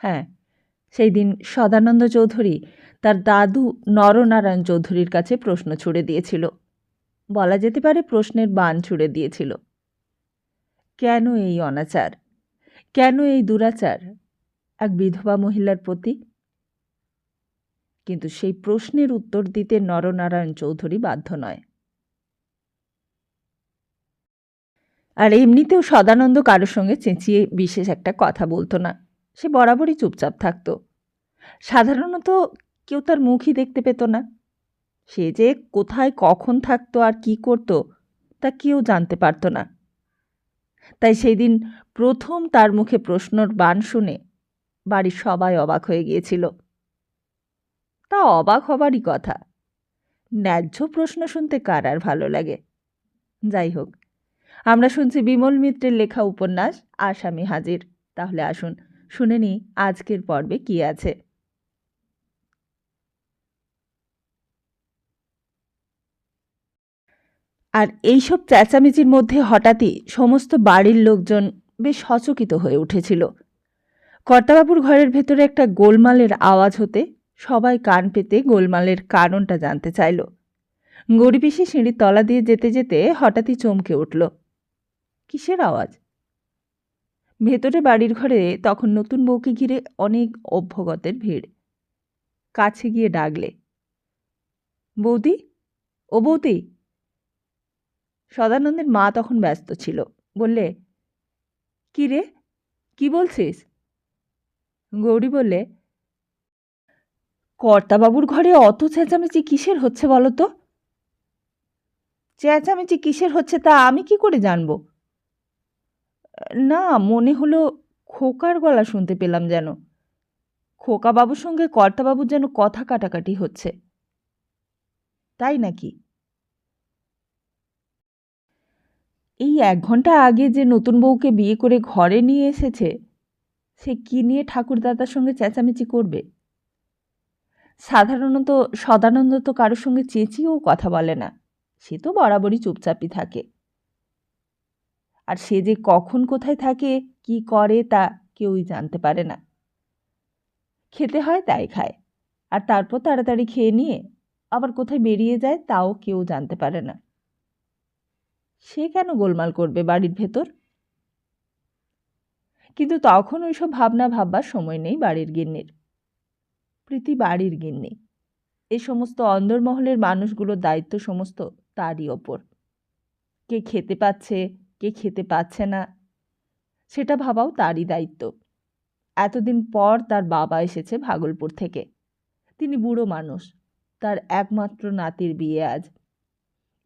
হ্যাঁ, সেই দিন সদানন্দ চৌধুরী তার দাদু নরনারায়ণ চৌধুরীর কাছে প্রশ্ন ছুড়ে দিয়েছিল। বলা যেতে পারে প্রশ্নের বাণ ছুড়ে দিয়েছিল। কেন এই অনাচার, কেন এই দুরাচার এক বিধবা মহিলার প্রতি? কিন্তু সেই প্রশ্নের উত্তর দিতে নরনারায়ণ চৌধুরী বাধ্য নয়। আর এমনিতেও সদানন্দ কারোর সঙ্গে চেঁচিয়ে বিশেষ একটা কথা বলতো না। সে বরাবরই চুপচাপ থাকত। সাধারণত কেউ তার মুখই দেখতে পেত না। সে যে কোথায় কখন থাকতো আর কি করত তা কেউ জানতে পারত না। তাই সেই দিন প্রথম তার মুখে প্রশ্নর বাণ শুনে বাড়ির সবাই অবাক হয়ে গিয়েছিল। তা অবাক হবারই কথা। ন্যায্য প্রশ্ন শুনতে কার আর ভালো লাগে? যাই হোক, আমরা শুনছি বিমল মিত্রের লেখা উপন্যাস আসামি হাজির। তাহলে আসুন শুনে নিই আজকের পর্বে কি আছে। আর এইসব চেঁচামেচির মধ্যে হঠাৎই সমস্ত বাড়ির লোকজন বেশ হচকিত হয়ে উঠেছিল। কর্তাবাবুর ঘরের ভেতরে একটা গোলমালের আওয়াজ হতে সবাই কান পেতে গোলমালের কারণটা জানতে চাইল। গড়িপিসি সিঁড়ির তলা দিয়ে যেতে যেতে হঠাৎই চমকে উঠল। কিসের আওয়াজ? ভেতরে বাড়ির ঘরে তখন নতুন বউকে ঘিরে অনেক অভ্যগতের ভিড়। কাছে গিয়ে ডাকলে, বৌদি, ও বৌদি। সদানন্দের মা তখন ব্যস্ত ছিল। বললে, কি রে, কি বলছিস? গৌরী বললে, কর্তাবাবুর ঘরে অত চেঁচামেচি কিসের হচ্ছে বলো তো? চেঁচামেচি কিসের হচ্ছে তা আমি কি করে জানব? না, মনে হলো খোকার গলা শুনতে পেলাম যেন। খোকাবাবুর সঙ্গে কর্তাবাবুর যেন কথা কাটাকাটি হচ্ছে। তাই নাকি? এই 1 ঘন্টা আগে যে নতুন বউকে বিয়ে করে ঘরে নিয়ে এসেছে, সে কি নিয়ে ঠাকুরদাদার সঙ্গে চেঁচামেচি করবে? সাধারণত সদানন্দ তো কারোর সঙ্গে চেঁচিয়েও কথা বলে না। সে তো বরাবরই চুপচাপই থাকে। আর সে যে কখন কোথায় থাকে, কি করে তা কেউই জানতে পারে না। খেতে হয় তাই খায়, আর তারপর তাড়াতাড়ি খেয়ে নিয়ে আবার কোথায় বেরিয়ে যায় তাও কেউ জানতে পারে না। সে কেন গোলমাল করবে বাড়ির ভেতর? কিন্তু তখন ওইসব ভাবনা ভাববার সময় নেই বাড়ির গিন্নির। প্রীতি বাড়ির গিন্নি। এই সমস্ত অন্দরমহলের মানুষগুলোর দায়িত্ব সমস্ত তারই ওপর। কে খেতে পাচ্ছে, কে খেতে পাচ্ছে না, সেটা ভাবাও তারই দায়িত্ব। এতদিন পর তার বাবা এসেছে ভাগলপুর থেকে। তিনি বুড়ো মানুষ। তার একমাত্র নাতির বিয়ে আজ।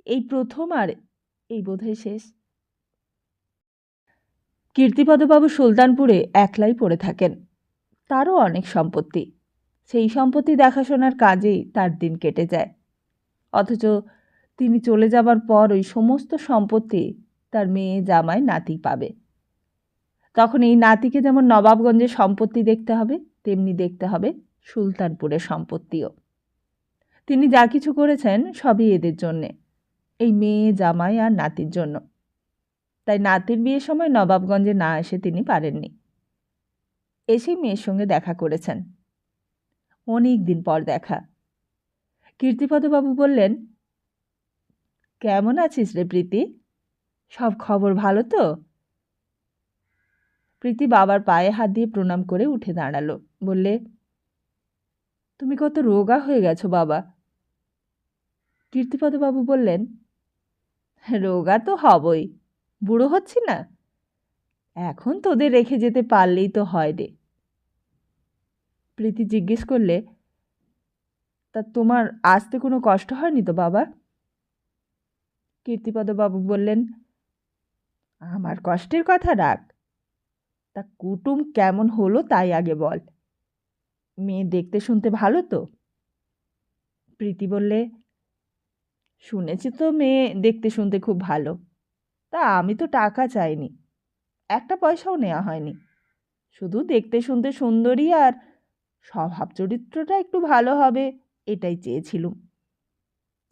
এই প্রথম, আর এই বোধহয় শেষ। কীর্তিপদবাবু সুলতানপুরে একলাই পড়ে থাকেন। তারও অনেক সম্পত্তি। সেই সম্পত্তি দেখাশোনার কাজেই তার দিন কেটে যায়। অথচ তিনি চলে যাবার পর ওই সমস্ত সম্পত্তি তার মেয়ে জামাই নাতি পাবে। তখন এই নাতিকে যেমন নবাবগঞ্জের সম্পত্তি দেখতে হবে, তেমনি দেখতে হবে সুলতানপুরের সম্পত্তিও। তিনি যা কিছু করেছেন সবই এদের জন্যে, এই মেয়ে জামাই আর নাতির জন্য। তাই নাতির বিয়ের সময় নবাবগঞ্জে না এসে তিনি পারেননি। এসেই মেয়ের সঙ্গে দেখা করেছেন। অনেক দিন পর দেখা। কীর্তিপদবাবু বললেন, কেমন আছিস রে প্রীতি? সব খবর ভালো তো? প্রীতি বাবার পায়ে হাত দিয়ে প্রণাম করে উঠে দাঁড়ালো। বললে, তুমি কত রোগা হয়ে গেছো বাবা। কীর্তিপদবাবু বললেন, রোগা তো হবই, বুড়ো হচ্ছি না। এখন তোদের রেখে যেতে পারলেই তো হয় রে। প্রীতি জিজ্ঞেস করলে, তা তোমার আসতে কোনো কষ্ট হয়নি তো বাবা? কীর্তিপদবাবু বললেন, আমার কষ্টের কথা রাখ। তা কুটুম কেমন হলো তাই আগে বল। মেয়ে দেখতে শুনতে ভালো তো? প্রীতি বললে, শুনেছি তো মেয়ে দেখতে শুনতে খুব ভালো। তা আমি তো টাকা চাইনি, একটা পয়সাও নেওয়া হয়নি। শুধু দেখতে শুনতে সুন্দরী আর স্বভাব চরিত্রটা একটু ভালো হবে এটাই চেয়েছিলুম।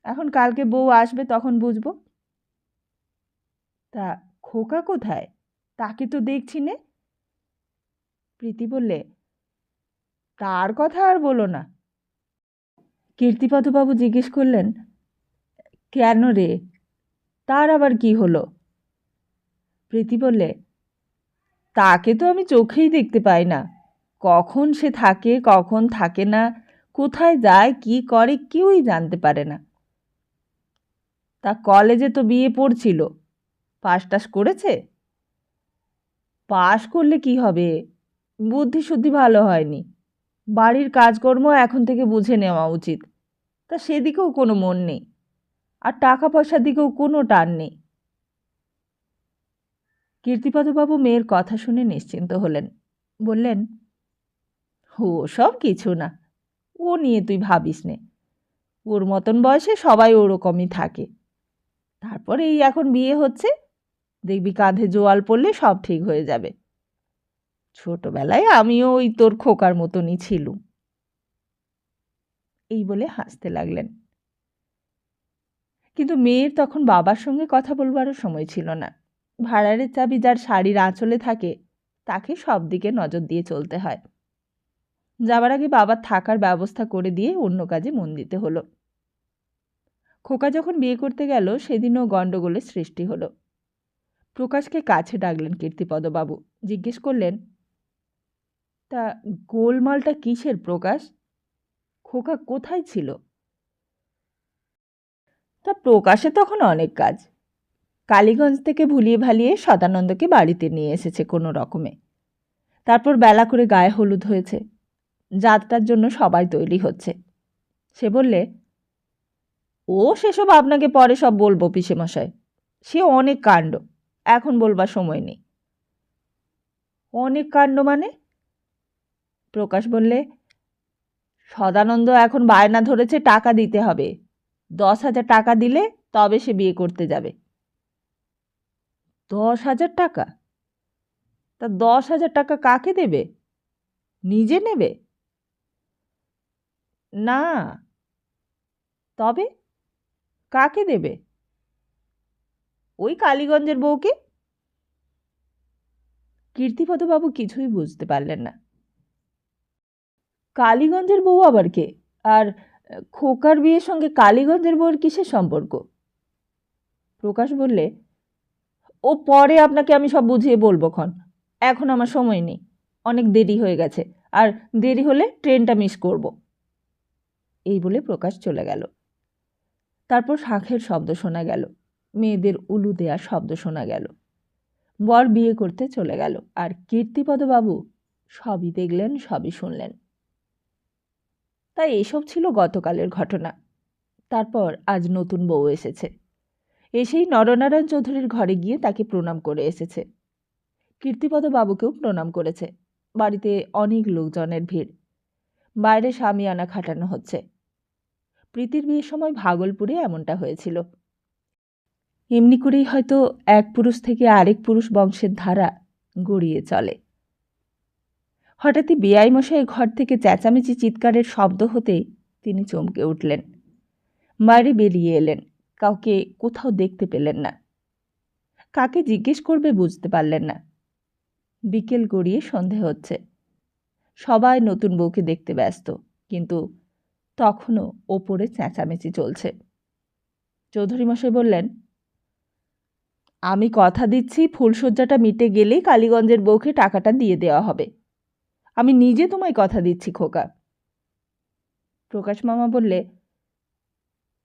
এখন কালকে বউ আসবে তখন বুঝবো। তা খোকা কোথায়? তাকে তো দেখছি নে। প্রীতি বললে, তার কথা আর বলো না। কীর্তিপদবাবু জিজ্ঞেস করলেন, কেন রে, তার আবার কি হলো? প্রীতি বললে, তাকে তো আমি চোখেই দেখতে পাই না। কখন সে থাকে, কখন থাকে না, কোথায় যায়, কি করে, কেউই জানতে পারে না। তা কলেজে তো বিয়ে পড়ছিল, পাশ টাশ করেছে? পাশ করলে কি হবে, বুদ্ধি শুদ্ধি ভালো হয়নি। বাড়ির কাজকর্ম এখন থেকে বুঝে নেওয়া উচিত। তা সেদিকেও কোনো মন নেই, আর টাকা পয়সার দিকেও কোনো টান নেই। কীর্তিপদবাবু মেয়ের কথা শুনে নিশ্চিন্ত হলেন। বললেন, ও সব কিছু না, ও নিয়ে তুই ভাবিস নে। ওর মতন বয়সে সবাই ওরকমই থাকে। তারপরে এই এখন বিয়ে হচ্ছে, দেখবি কাঁধে জোয়াল পড়লে সব ঠিক হয়ে যাবে। ছোটবেলায় আমিও ওই তোর খোকার মতনই ছিলুম। এই বলে হাসতে লাগলেন। কিন্তু মেয়ের তখন বাবার সঙ্গে কথা বলবারও সময় ছিল না। ভাঁড়ারের চাবি যার শাড়ির আঁচলে থাকে, তাকে সব দিকে নজর দিয়ে চলতে হয়। যাবার আগে বাবার থাকার ব্যবস্থা করে দিয়ে অন্য কাজে মন দিতে হলো। খোকা যখন বিয়ে করতে গেল, সেদিনও গণ্ডগোলের সৃষ্টি হলো। প্রকাশকে কাছে ডাকলেন কীর্তিপদবাবু। জিজ্ঞেস করলেন, তা গোলমালটা কিসের প্রকাশ? খোকা কোথায় ছিল? তা প্রকাশে তখন অনেক কাজ। কালীগঞ্জ থেকে ভুলিয়ে ভালিয়ে সদানন্দকে বাড়িতে নিয়ে এসেছে কোনো রকমে। তারপর বেলা করে গায়ে হলুদ হয়েছে, যাত্রার জন্য সবাই তৈরি হচ্ছে। সে বললে, ও সেসব আপনাকে পরে সব বলবো পিসেমশাই, সে অনেক কাণ্ড, এখন বলবার সময় নেই। অনেক কাণ্ড মানে? প্রকাশ বললে, সদানন্দ এখন বায়না ধরেছে টাকা দিতে হবে। 10,000 টাকা দিলে তবে সে বিয়ে করতে যাবে। 10,000 টাকা? তা 10,000 টাকা কাকে দেবে? নিজে নেবে? না। তবে কাকে দেবে? ওই কালীগঞ্জের বউকে। কীর্তিপদবাবু কিছুই বুঝতে পারলেন না। কালীগঞ্জের বউ আবার কে? আর খোকার বিয়ের সঙ্গে কালীগঞ্জের বউয়ের কিসের সম্পর্ক? প্রকাশ বললে, ও পরে আপনাকে আমি সব বুঝিয়ে বলবো খন, এখন আমার সময় নেই, অনেক দেরি হয়ে গেছে, আর দেরি হলে ট্রেনটা মিস করব। এই বলে প্রকাশ চলে গেল। তারপর শাঁখের শব্দ শোনা গেল, মেয়েদের উলু দেওয়ার শব্দ শোনা গেল। বর বিয়ে করতে চলে গেল, আর কীর্তিপদবাবু সবই দেখলেন, সবই শুনলেন। তাই এসব ছিল গতকালের ঘটনা। তারপর আজ নতুন বউ এসেছে। এসেই নরনারায়ণ চৌধুরীর ঘরে গিয়ে তাকে প্রণাম করে এসেছে। কীর্তিপদবাবুকেও প্রণাম করেছে। বাড়িতে অনেক লোকজনের ভিড়। বাইরে শামিয়ানা খাটানো হচ্ছে। প্রীতির বিয়ের সময় ভাগলপুরে এমনটা হয়েছিল। এমনি করেই হয়তো এক পুরুষ থেকে আরেক পুরুষ বংশের ধারা গড়িয়ে চলে। হঠাৎই বেয়াই মশাইয়ের ঘর থেকে চেঁচামেচি চিৎকারের শব্দ হতেই তিনি চমকে উঠলেন। বাইরে বেরিয়ে এলেন, কাউকে কোথাও দেখতে পেলেন না। কাকে জিজ্ঞেস করবে বুঝতে পারলেন না। বিকেল গড়িয়ে সন্ধে হচ্ছে। সবাই নতুন বউকে দেখতে ব্যস্ত, কিন্তু তখনও ওপরে চেঁচামেচি চলছে। চৌধুরী মশাই বললেন, আমি কথা দিচ্ছি ফুলশয্যাটা মিটে গেলেই কালীগঞ্জের বউকে টাকাটা দিয়ে দেওয়া হবে। আমি নিজে তোমায় কথা দিচ্ছি খোকা। প্রকাশ মামা বললে,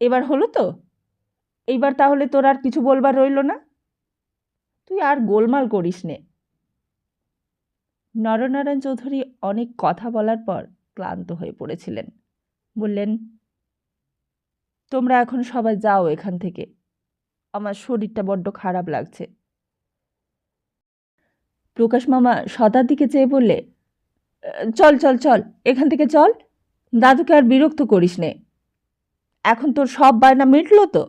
এবার হলো তো? এইবার তাহলে তোর আর কিছু বলবার রইল না, তুই আর গোলমাল করিস নে। নরনারায়ণ চৌধুরী অনেক কথা বলার পর ক্লান্ত হয়ে পড়েছিলেন। বললেন, তোমরা এখন সবাই যাও এখান থেকে, আমার শরীরটা বড্ড খারাপ লাগছে। প্রকাশ মামা সদার দিকে চেয়ে বললে, চল চল চল, এখান থেকে চল, দাদুকে আর বিরক্ত করিস নে। এখন তোর সব বায়না মিটল তো?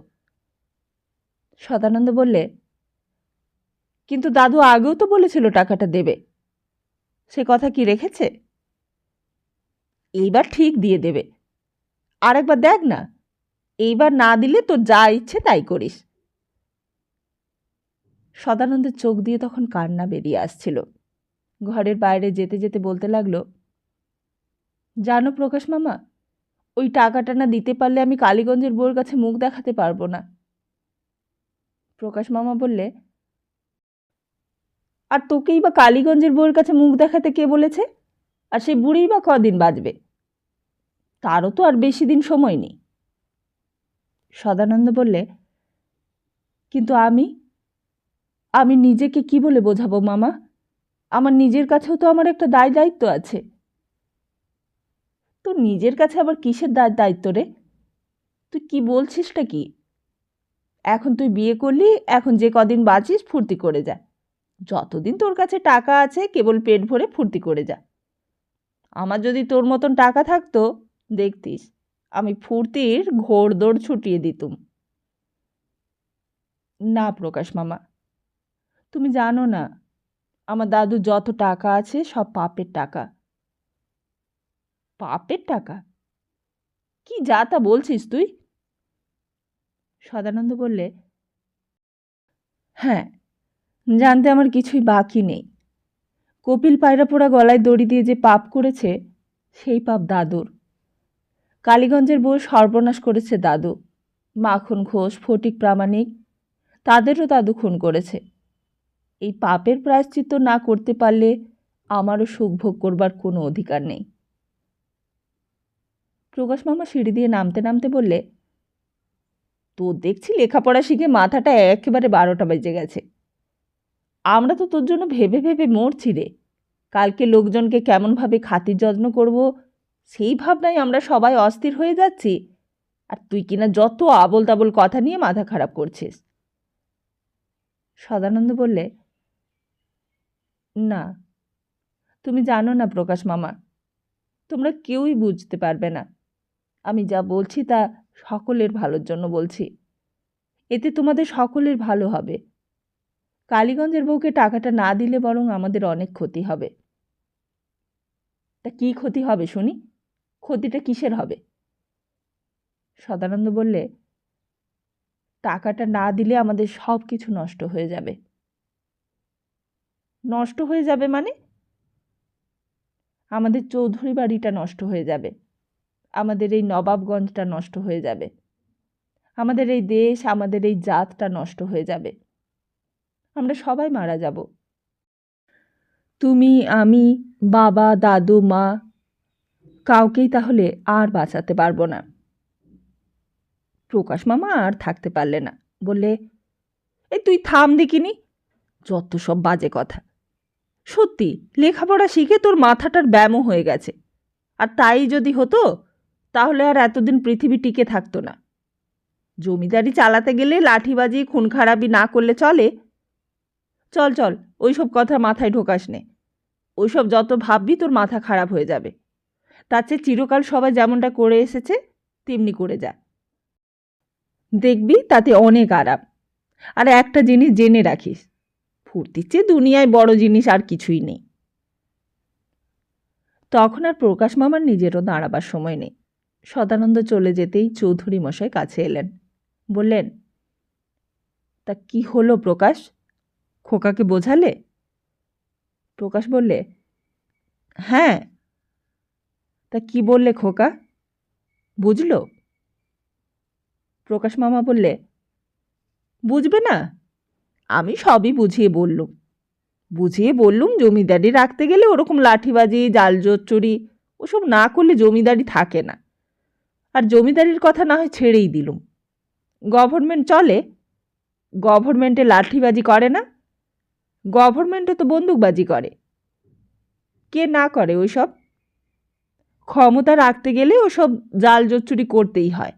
সদানন্দ বললে, কিন্তু দাদু আগেও তো বলেছিল টাকাটা দেবে, সে কথা কি রেখেছে? এইবার ঠিক দিয়ে দেবে, আর একবার দেখ না, এইবার না দিলে তোর যা ইচ্ছে তাই করিস। সদানন্দের চোখ দিয়ে তখন কান্না বেরিয়ে আসছিল। ঘরের বাইরে যেতে যেতে বলতে লাগলো, জানো প্রকাশ মামা, ওই টাকাটা না দিতে পারলে আমি কালীগঞ্জের বউয়ের কাছে মুখ দেখাতে পারবো না। প্রকাশ মামা বললে, আর তোকেই বা কালীগঞ্জের বউয়ের কাছে মুখ দেখাতে কে বলেছে? আর সেই বুড়িই বা কদিন বাঁচবে? তারও তো আর বেশি দিন সময় নেই। সদানন্দ বললে, কিন্তু আমি নিজেকে কি বলে বোঝাবো মামা? আমার নিজের কাছেও তো আমার একটা দায়িত্ব আছে। তোর নিজের কাছে আবার কিসের দায়িত্ব রে? তুই কি বলছিসটা কি? এখন তুই বিয়ে করলি, এখন যে কদিন বাঁচিস ফুর্তি করে যা। যতদিন তোর কাছে টাকা আছে কেবল পেট ভরে ফুর্তি করে যা। আমার যদি তোর মতন টাকা থাকতো, দেখতিস আমি ফুর্তির ঘোড়দৌড় ছুটিয়ে দিতুম। না প্রকাশ মামা, তুমি জানো না, আমার দাদুর যত টাকা আছে সব পাপের টাকা। পাপের টাকা? কি যা তা বলছিস তুই? সদানন্দ বললে, হ্যাঁ, জানতে আমার কিছুই বাকি নেই। কপিল পায়রা পোড়া গলায় দড়ি দিয়ে যে পাপ করেছে, সেই পাপ দাদুর। কালীগঞ্জের বউ সর্বনাশ করেছে দাদু। মাখন ঘোষ, ফটিক প্রামাণিক, তাদেরও দাদু খুন করেছে। এই পাপের প্রায়শ্চিত্ত না করতে পারলে আমারও সুখ ভোগ করবার কোনো অধিকার নেই। প্রকাশ মামা সিঁড়ি দিয়ে নামতে নামতে বললে, তোর দেখছি লেখাপড়া শিখে মাথাটা একেবারে 12টা বেজে গেছে। আমরা তো তোর জন্য ভেবে ভেবে মরছি রে। কালকে লোকজনকে কেমনভাবে খাতির যত্ন করব, সেই ভাবনায় আমরা সবাই অস্থির হয়ে যাচ্ছি। আর তুই কিনা যত আবোল তাবোল কথা নিয়ে মাথা খারাপ করছিস। সদানন্দ বললে, না, তুমি জানো না প্রকাশ মামা, তোমরা কেউই বুঝতে পারবে না। আমি যা বলছি তা সকলের ভালোর জন্য বলছি। এতে তোমাদের সকলের ভালো হবে। কালীগঞ্জের বউকে টাকাটা না দিলে বরং আমাদের অনেক ক্ষতি হবে। তা কী ক্ষতি হবে শুনি? ক্ষতিটা কিসের হবে? সদানন্দ বললে, টাকাটা না দিলে আমাদের সব কিছু নষ্ট হয়ে যাবে। নষ্ট হয়ে যাবে মানে? আমাদের চৌধুরী বাড়িটা নষ্ট হয়ে যাবে, আমাদের এই নবাবগঞ্জটা নষ্ট হয়ে যাবে, আমাদের এই দেশ, আমাদের এই জাতটা নষ্ট হয়ে যাবে। আমরা সবাই মারা যাব। তুমি, আমি, বাবা, দাদু, মা, কাউকেই তাহলে আর বাঁচাতে পারবো না। প্রকাশ মামা আর থাকতে পারলে না, বললে, এই তুই থাম দেখিনি, যত সব বাজে কথা। সত্যি লেখাপড়া শিখে তোর মাথাটার ব্যায়ামও হয়ে গেছে। আর তাই যদি হতো তাহলে আর এতদিন পৃথিবী টিকে থাকতো না। জমিদারি চালাতে গেলে লাঠিবাজি খুন খারাপি না করলে চলে? চল চল, ওইসব কথা মাথায় ঢোকাস নে। ওইসব যত ভাববি তোর মাথা খারাপ হয়ে যাবে। তার চেয়ে চিরকাল সবাই যেমনটা করে এসেছে তেমনি করে যা, দেখবি তাতে অনেক আরাম। আর একটা জিনিস জেনে রাখিস, ফুর্তির চেয়ে দুনিয়ায় বড় জিনিস আর কিছুই নেই। তখন আর প্রকাশ মামার নিজেরও দাঁড়াবার সময় নেই। সদানন্দ চলে যেতেই চৌধুরী মশাই কাছে এলেন, বললেন, তা কি হলো প্রকাশ? খোকাকে বোঝালে? প্রকাশ বললে, হ্যাঁ। তা কি বললে খোকা? বুঝলো? প্রকাশ মামা বললে, বুঝবে না? আমি সবই বুঝিয়ে বললুম জমিদারি রাখতে গেলে ওরকম লাঠিবাজি, জালজোর চুরি ওসব না করলে জমিদারি থাকে না। আর জমিদারির কথা না হয় ছেড়েই দিলুম। গভর্নমেন্ট চলে, গভর্নমেন্টে লাঠিবাজি করে না? গভর্নমেন্টও তো বন্দুকবাজি করে। কে না করে ওইসব? ক্ষমতা রাখতে গেলে ওসব জালজোর চুরি করতেই হয়।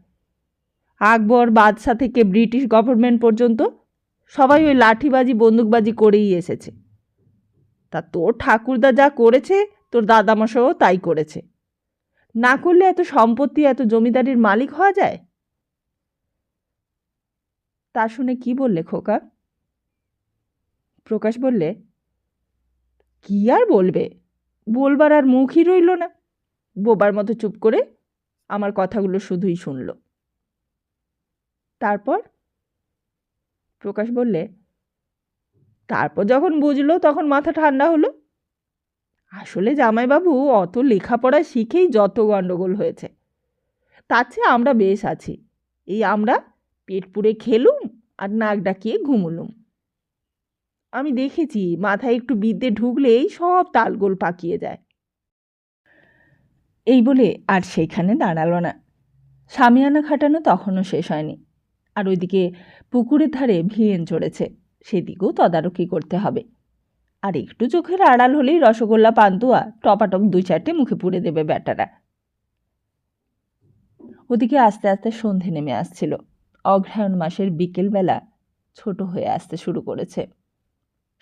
আকবর, বাদশা থেকে ব্রিটিশ গভর্নমেন্ট পর্যন্ত সবাই ওই লাঠিবাজি বন্দুকবাজি করেই এসেছে। তা তোর ঠাকুরদা যা করেছে তোর দাদামশাও তাই করেছে। না করলে এত সম্পত্তি, এত জমিদারির মালিক হওয়া যায়? তা শুনে কি বললে খোকা? প্রকাশ বললে, কি আর বলবে, বলবার আর মুখই রইল না। বোবার মতো চুপ করে আমার কথাগুলো শুধুই শুনল। তারপর? প্রকাশ বললে, তারপর যখন বুঝলো তখন মাথা ঠান্ডা হলো। আসলে জামাইবাবু অত লেখাপড়া শিখেই যত গণ্ডগোল হয়েছে, তার চেয়ে আমরা বেশ আছি। এই আমরা পেট পুড়ে খেলুম আর নাক ডাকিয়ে ঘুমুলুম। আমি দেখেছি মাথায় একটু বিদ্যে ঢুকলেই সব তালগোল পাকিয়ে যায়। এই বলে আর সেইখানে দাঁড়ালো না। সামিয়ানা খাটানো তখনও শেষ হয়নি, আর ওইদিকে পুকুরের ধারে ভিয়েন চড়েছে, সেদিকেও তদারকি করতে হবে। আর একটু চোখের আড়াল হলেই রসগোল্লা পান্তুয়া টপাটপ 2-4টে মুখে পুড়ে দেবে ব্যাটারা। ওদিকে আস্তে আস্তে সন্ধে নেমে আসছিল। অগ্রহায়ণ মাসের বিকেলবেলা ছোট হয়ে আসতে শুরু করেছে।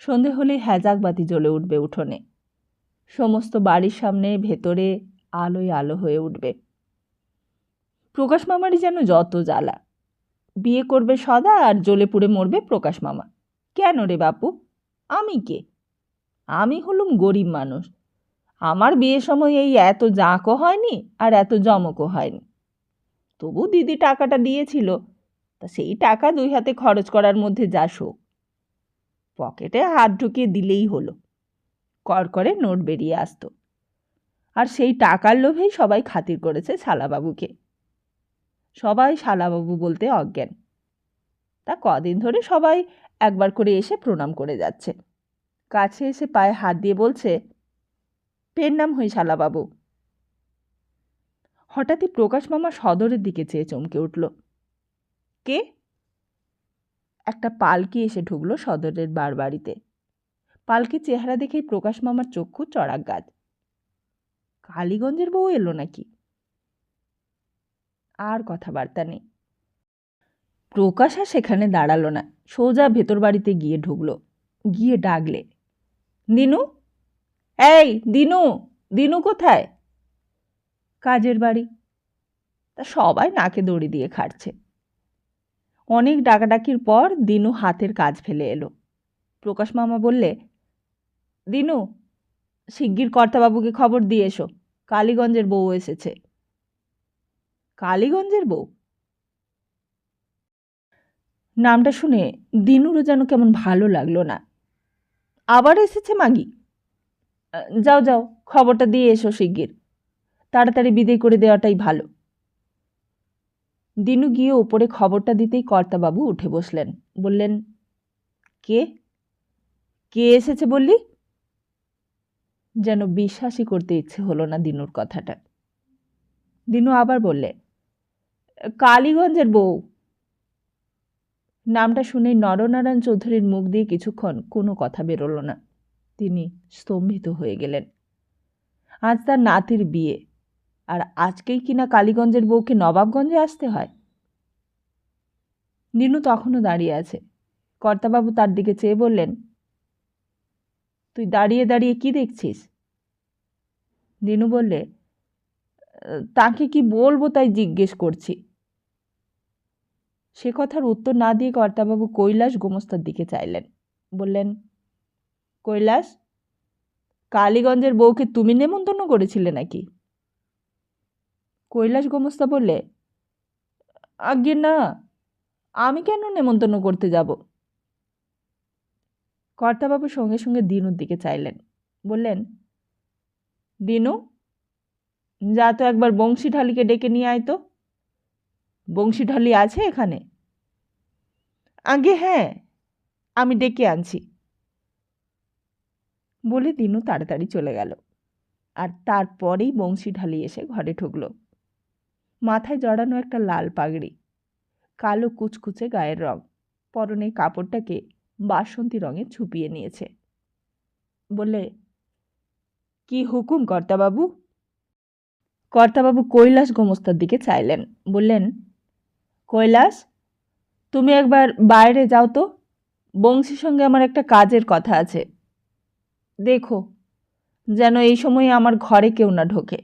সন্ধে হলেই হ্যাজাকবাতি জ্বলে উঠবে উঠোনে। সমস্ত বাড়ির সামনে ভেতরে আলোয় আলো হয়ে উঠবে। প্রকাশ মামারই যেন যত জ্বালা। বিয়ে করবে সদা আর জ্বলে পুড়ে মরবে প্রকাশ মামা। কেন রে বাপু? আমি কে? আমি হলুম গরিব মানুষ। আমার বিয়ের সময় এই এত জাঁকও হয়নি আর এত জমকও হয়নি। তবু দিদি টাকাটা দিয়েছিল, তা সেই টাকা 2 হাতে খরচ করার মধ্যে যা শোক। পকেটে হাত ঢুকিয়ে দিলেই হলো, করকরে নোট বেরিয়ে আসতো। আর সেই টাকার লোভেই সবাই খাতির করেছে শালাবাবুকে। সবাই শালাবাবু বলতে অজ্ঞান। তা কদিন ধরে সবাই একবার করে এসে প্রণাম করে যাচ্ছে। কাছে এসে পায়ে হাত দিয়ে বলছে, পেন নাম হই শালাবাবু। হঠাৎই প্রকাশ মামা সদরের দিকে চেয়ে চমকে উঠল। কে? একটা পালকি এসে ঢুকলো সদরের বাড়িতে। পালকির চেহারা দেখেই প্রকাশ মামার চক্ষু চড়াক গাছ। কালীগঞ্জের বউ এলো নাকি? আর কথাবার্তা নেই। প্রকাশ আর সেখানে দাঁড়ালো না, সোজা ভেতর বাড়িতে গিয়ে ঢুকলো। গিয়ে ডাকলে, দিনু, এই দিনু, দিনু কোথায়? কাজের বাড়ি। তা সবাই নাকে দড়ি দিয়ে খাটছে। অনেক ডাকাডাকির পর দিনু হাতের কাজ ফেলে এলো। প্রকাশ মামা বললে, দিনু, শিগগির কর্তাবাবুকে খবর দিয়ে এসো, কালীগঞ্জের বউ এসেছে। কালীগঞ্জের বউ? নামটা শুনে দিনুরও যেন কেমন ভালো লাগলো না। আবার এসেছে মাগি? যাও যাও, খবরটা দিয়ে এসো শিগগির। তাড়াতাড়ি বিদায় করে দেওয়াটাই ভালো। দিনু গিয়ে ওপরে খবরটা দিতেই কর্তাবাবু উঠে বসলেন। বললেন, কে? কে এসেছে বললি? যেন বিশ্বাসই করতে ইচ্ছে হলো না দিনুর কথাটা। দিনু আবার বললে, কালীগঞ্জের বউ। নামটা শুনেই নরনারায়ণ চৌধুরীর মুখ দিয়ে কিছুক্ষণ কোনো কথা বেরোলো না। তিনি স্তম্ভিত হয়ে গেলেন। আজ তার নাতির বিয়ে, আর আজকেই কিনা কালীগঞ্জের বউকে নবাবগঞ্জে আসতে হয়। দিনু তখনও দাঁড়িয়ে আছে। কর্তাবাবু তার দিকে চেয়ে বললেন, তুই দাঁড়িয়ে দাঁড়িয়ে কি দেখছিস? দিনু বললে, তাকে কি বলবো তাই জিজ্ঞেস করছি। সে কথার উত্তর না দিয়ে কর্তাবাবু কৈলাস গোমস্তার দিকে চাইলেন। বললেন, কৈলাস, কালীগঞ্জের বউকে তুমি নেমন্তন্ন করেছিলে নাকি? কৈলাস গোমস্তা বললে, আজ্ঞে না, আমি কেন নেমন্তন্ন করতে যাব? কর্তাবাবু সঙ্গে সঙ্গে দিনুর দিকে চাইলেন। বললেন, দিনু, যা তো একবার বংশীঢালিকে ডেকে নিয়ে আয় তো। বংশীঢালি আছে এখানে? আগে হ্যাঁ, আমি ডেকে আনছি। বলে দিনু তাড়াতাড়ি চলে গেল। আর তারপরেই বংশীঢালি এসে ঘরে ঢুকল। মাথায় জড়ানো একটা লাল পাগড়ি, কালো কুচকুচে গায়ের রং, পরনে কাপড়টাকে বাসন্তী রঙে ছুপিয়ে নিয়েছে। বললে, কি হুকুম কর্তাবাবু? কর্তাবাবু কৈলাস গোমস্তার দিকে চাইলেন। বললেন, কৈলাস, তুমি একবার বাইরে যাও তো, বংশীর সঙ্গে আমার একটা কাজের কথা আছে। দেখো যেন এই সময়ে আমার ঘরে কেউ না ঢোকে।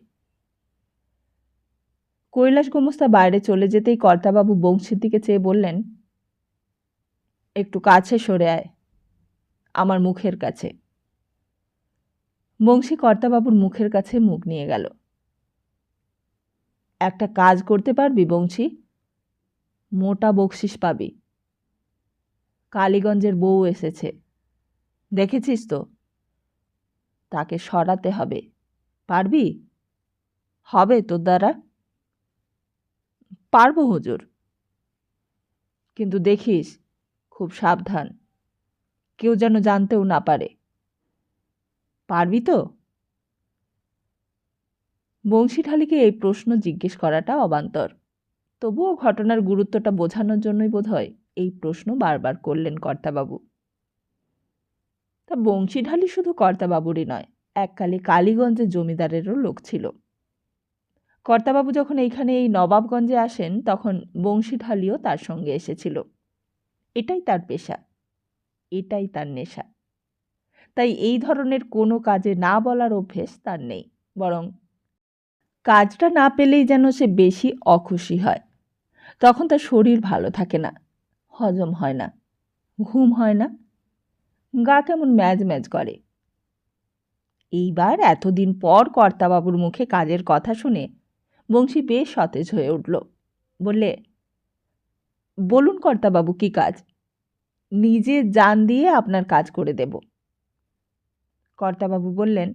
কৈলাস গোমস্তা বাইরে চলে যেতেই কর্তাবাবু বংশীর দিকে চেয়ে বললেন, একটু কাছে সরে আয়, আমার মুখের কাছে। বংশী কর্তাবাবুর মুখের কাছে মুখ নিয়ে গেল। একটা কাজ করতে পারবি বংশী? মোটা বকশিস পাবি। কালীগঞ্জের বউ এসেছে, দেখেছিস তো? তাকে সরাতে হবে। পারবি? হবে তোর দ্বারা? পারবো হুজুর, কিন্তু দেখিস খুব সাবধান, কেউ যেন জানতেও না পারে। পারবি তো? বংশীঢালিকে এই প্রশ্ন জিজ্ঞেস করাটা অবান্তর, তবুও ঘটনার গুরুত্বটা বোঝানোর জন্যই বোধহয় এই প্রশ্ন বারবার করলেন কর্তাবাবু। তা বংশীঢালি শুধু কর্তাবাবুরই নয়, এককালে কালীগঞ্জে জমিদারেরও লোক ছিল। কর্তাবাবু যখন এইখানে এই নবাবগঞ্জে আসেন তখন বংশীঢালিও তার সঙ্গে এসেছিল। এটাই তার পেশা, এটাই তার নেশা। তাই এই ধরনের কোনো কাজে না বলার অভ্যেস তার নেই, বরং কাজটা না পেলেই যেন সে বেশি অখুশি হয়। তখন তার শরীর ভালো থাকে না, হজম হয় না, ঘুম হয় না, গা কেমন ম্যাজ ম্যাজ করে। এইবার এতদিন পর কর্তাবাবুর মুখে কাজের কথা শুনে বংশী বেশ সতেজ হয়ে উঠল। বললে, বলুন কর্তাবাবু, কি কাজ? নিজে জান দিয়ে আপনার কাজ করে দেব। কর্তাবাবু বললেন,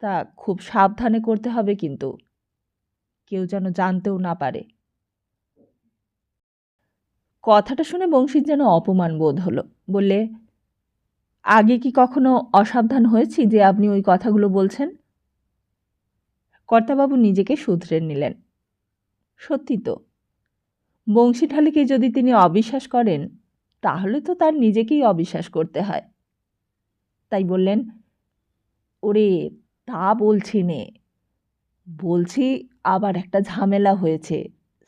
তা খুব সাবধানে করতে হবে কিন্তু, কেউ যেন জানতেও না পারে। কথাটা শুনে বংশীর যেন অপমান বোধ হলো। বললে, আগে কি কখনো অসাবধান হয়েছি যে আপনি ওই কথাগুলো বলছেন? কর্তাবাবু নিজেকে শুধরে নিলেন। সত্যি তো, বংশীঢালিকে যদি তিনি অবিশ্বাস করেন তাহলে তো তার নিজেকেই অবিশ্বাস করতে হয়। তাই বললেন, ওরে তা বলছি নে, বলছি আবার একটা ঝামেলা হয়েছে,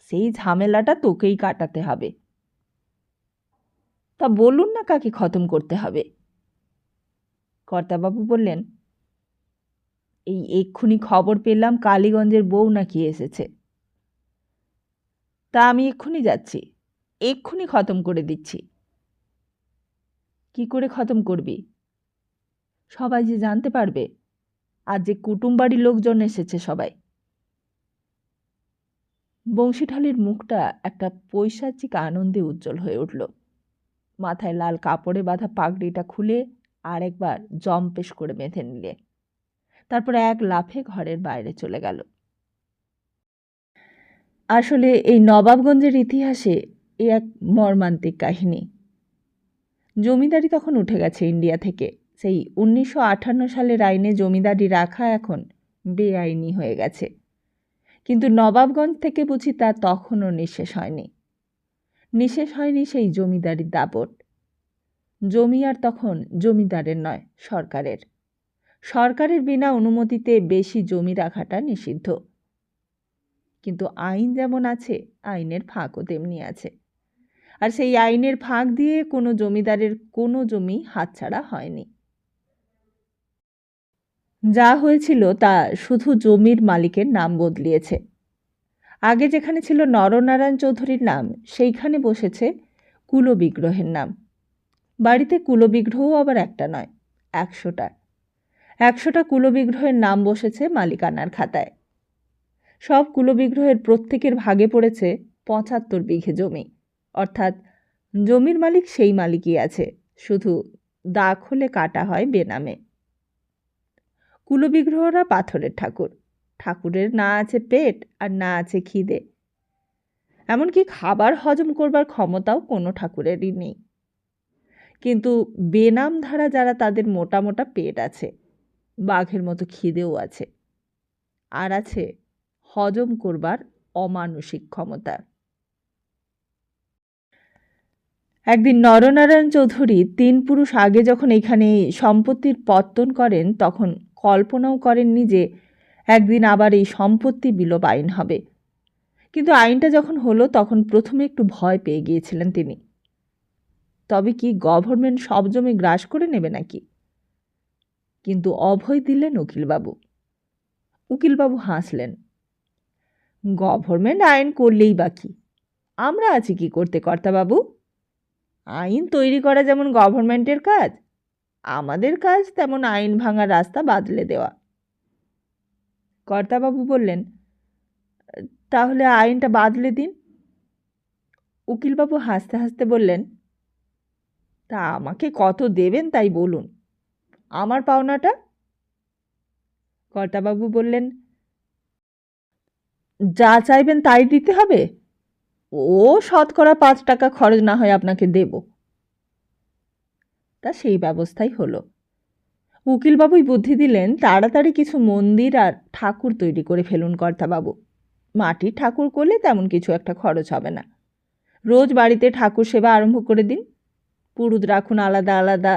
সেই ঝামেলাটা তোকেই কাটাতে হবে। তা বলুন না কাকে খতম করতে হবে? কর্তাবাবু বললেন, এই এক্ষুনি খবর পেলাম কালীগঞ্জের বউ নাকি এসেছে। তা আমি এক্ষুনি যাচ্ছি, এক্ষুনি খতম করে দিচ্ছি। কি করে খতম করবি? সবাই যে জানতে পারবে, আর যে কুটুমবাড়ির লোকজন এসেছে সবাই। বংশীঢালির মুখটা একটা পৈশাচিক আনন্দে উজ্জ্বল হয়ে উঠল। মাথায় লাল কাপড়ে বাঁধা পাগড়িটা খুলে আরেকবার জম্পেশ করে বেঁধে নিলে, তারপর এক লাফে ঘরের বাইরে চলে গেল। আসলে এই নবাবগঞ্জের ইতিহাসে এ এক মর্মান্তিক কাহিনী। জমিদারি তখন উঠে গেছে ইন্ডিয়া থেকে। সেই 1958 সালের আইনে জমিদারি রাখা এখন বেআইনি হয়ে গেছে, কিন্তু নবাবগঞ্জ থেকে বুঝি তা তখনও নিঃশেষ হয়নি। নিঃশেষ হয়নি সেই জমিদারির দাপট। জমি আর তখন জমিদারের নয়, সরকারের। সরকারের বিনা অনুমতিতে বেশি জমি রাখাটা নিষিদ্ধ। কিন্তু আইন যেমন আছে, আইনের ফাঁকও তেমনি আছে। আর সেই আইনের ফাঁক দিয়ে কোনো জমিদারের কোনো জমি হাতছাড়া হয়নি। যা হয়েছিল তা শুধু জমির মালিকের নাম বদলিয়েছে। আগে যেখানে ছিল নরনারায়ণ চৌধুরীর নাম, সেইখানে বসেছে কুলবিগ্রহের নাম। বাড়িতে কুলবিগ্রহও আবার একটা নয়, 100টা। 100টা কুলবিগ্রহের নাম বসেছে মালিকানার খাতায়। সব কুলবিগ্রহের প্রত্যেকের ভাগে পড়েছে 75 বিঘে জমি। অর্থাৎ জমির মালিক সেই মালিকই আছে, শুধু দাগ হলে কাটা হয় বেনামে। কুলবিগ্রহরা পাথরের ঠাকুর। ঠাকুরের না আছে পেট আর না আছে খিদে, এমনকি খাবার হজম করবার ক্ষমতাও কোনো ঠাকুরেরই নেই। কিন্তু বেনাম ধারা যারা, তাদের মোটা মোটা পেট আছে, বাঘের মতো খিদেও আছে, আর আছে হজম করবার অমানসিক ক্ষমতা। একদিন নরনারায়ণ চৌধুরী 3 পুরুষ আগে যখন এখানে সম্পত্তির পত্তন করেন তখন কল্পনাও করেননি যে একদিন আবার এই সম্পত্তি বিলোপ আইন হবে। কিন্তু আইনটা যখন হলো তখন প্রথমে একটু ভয় পেয়ে গিয়েছিলেন তিনি। তবে কি গভর্নমেন্ট সব জমি গ্রাস করে নেবে নাকি? কিন্তু অভয় দিলেন উকিলবাবু। উকিলবাবু হাসলেন। গভর্নমেন্ট আইন করলেই বা কি, আমরা আছি কি করতে কর্তাবাবু? আইন তৈরি করা যেমন গভর্নমেন্টের কাজ, আমাদের কাজ তেমন আইন ভাঙার রাস্তা বাদলে দেওয়া। কর্তাবাবু বললেন, তাহলে আইনটা বাদলে দিন। উকিলবাবু হাসতে হাসতে বললেন, তা আমাকে কত দেবেন তাই বলুন, আমার পাওনাটা? কর্তাবাবু বললেন, যা চাইবেন তাই দিতে হবে। ও শতকরা 5 টাকা খরচ না হয় আপনাকে দেব। তা সেই ব্যবস্থাই হলো। উকিলবাবুই বুদ্ধি দিলেন, তাড়াতাড়ি কিছু মন্দির আর ঠাকুর তৈরি করে ফেলুন কর্তাবাবু। মাটির ঠাকুর করলে তেমন কিছু একটা খরচ হবে না। রোজ বাড়িতে ঠাকুর সেবা আরম্ভ করে দিন। পুরুত রাখুন আলাদা আলাদা,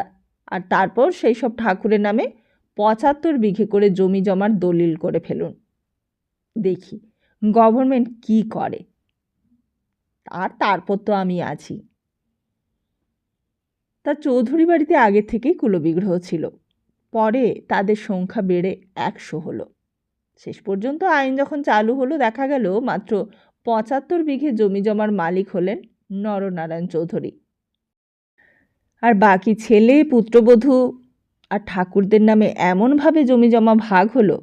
আর তারপর সেই সব ঠাকুরের নামে 75 বিঘে করে জমি জমার দলিল করে ফেলুন। দেখি গভর্নমেন্ট কি করে, আর তারপর তো আমি আছি। তা চৌধুরী বাড়িতে আগের থেকেই কুলবিগ্রহ ছিল। পরে তাদের সংখ্যা বেড়ে 100 হলো। শেষ পর্যন্ত আইন যখন চালু হলো, দেখা গেল মাত্র 75 বিঘে জমি জমার মালিক হলেন নরনারায়ণ চৌধুরী। আর বাকি ছেলে, পুত্রবধূ আর ঠাকুরদের নামে এমনভাবে জমি জমা ভাগ হলো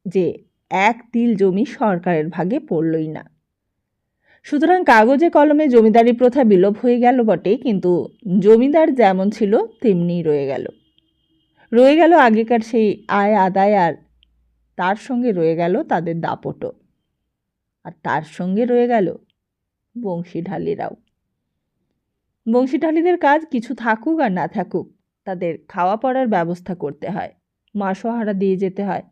যে 1 তিল জমি সরকারের ভাগে পড়লই না। সুতরাং কাগজে কলমে জমিদারি প্রথা বিলোপ হয়ে গেল বটে, কিন্তু জমিদার যেমন ছিল তেমনিই রয়ে গেল। রয়ে গেল আগেকার সেই আয় আদায়, আর তার সঙ্গে রয়ে গেল তাদের দাপটও, আর তার সঙ্গে রয়ে গেল বংশীঢালিরাও। বংশীঢালিদের কাজ কিছু থাকুক আর না থাকুক, তাদের খাওয়া পড়ার ব্যবস্থা করতে হয়, মাসোহারা দিয়ে যেতে হয়।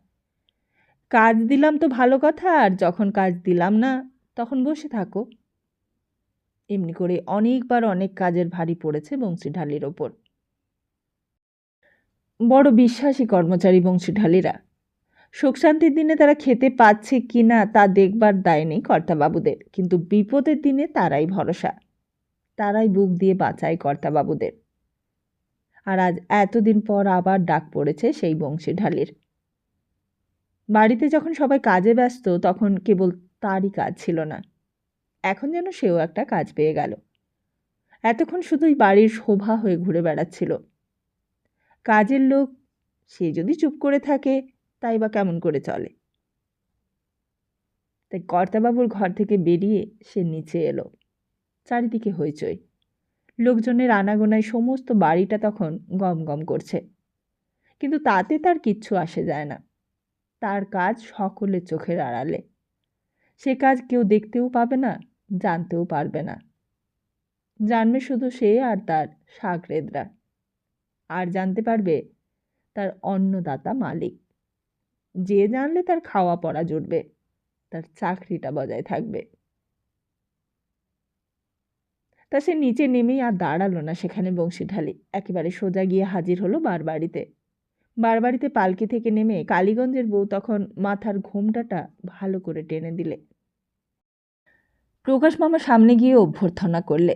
কাজ দিলাম তো ভালো কথা, আর যখন কাজ দিলাম না তখন বসে থাকো। এমনি করে অনেকবার অনেক কাজের ভারী পড়েছে বংশীঢালির ওপর। বড় বিশ্বাসী কর্মচারী বংশীঢালিরা। সুখ শান্তির দিনে তারা খেতে পাচ্ছে কি না তা দেখবার দায় নেই কর্তাবাবুদের, কিন্তু বিপদের দিনে তারাই ভরসা, তারাই বুক দিয়ে বাঁচায় কর্তাবাবুদের। আর আজ এতদিন পর আবার ডাক পড়েছে সেই বংশীঢালির। বাড়িতে যখন সবাই কাজে ব্যস্ত, তখন কেবল তারই কাজ ছিল না। এখন যেন সেও একটা কাজ পেয়ে গেল। এতক্ষণ শুধুই বাড়ির শোভা হয়ে ঘুরে বেড়াচ্ছিল। কাজের লোক, সে যদি চুপ করে থাকে তাই বা কেমন করে চলে? তাই কর্তাবাবুর ঘর থেকে বেরিয়ে সে নিচে এলো। চারিদিকে হইচই, লোকজনের আনাগোনায় সমস্ত বাড়িটা তখন গম গম করছে। কিন্তু তাতে তার কিচ্ছু আসে যায় না। তার কাজ সকলের চোখের আড়ালে। সে কাজ কেউ দেখতেও পাবে না, জানতেও পারবে না। জানবে শুধু সে আর তার শাগরেদরা, আর জানতে পারবে তার অন্নদাতা মালিক। যে জানলে তার খাওয়া পড়া জুটবে, তার চাকরিটা বজায় থাকবে। তা সে নিচে নেমেই আর দাঁড়ালো না সেখানে বংশীঢালি, একেবারে সোজা গিয়ে হাজির হলো বারবাড়িতে। বারবাড়িতে পালকি থেকে নেমে কালীগঞ্জের বউ তখন মাথার ঘোমটাটা ভালো করে টেনে দিলে। প্রকাশ মামা সামনে গিয়ে অভ্যর্থনা করলে,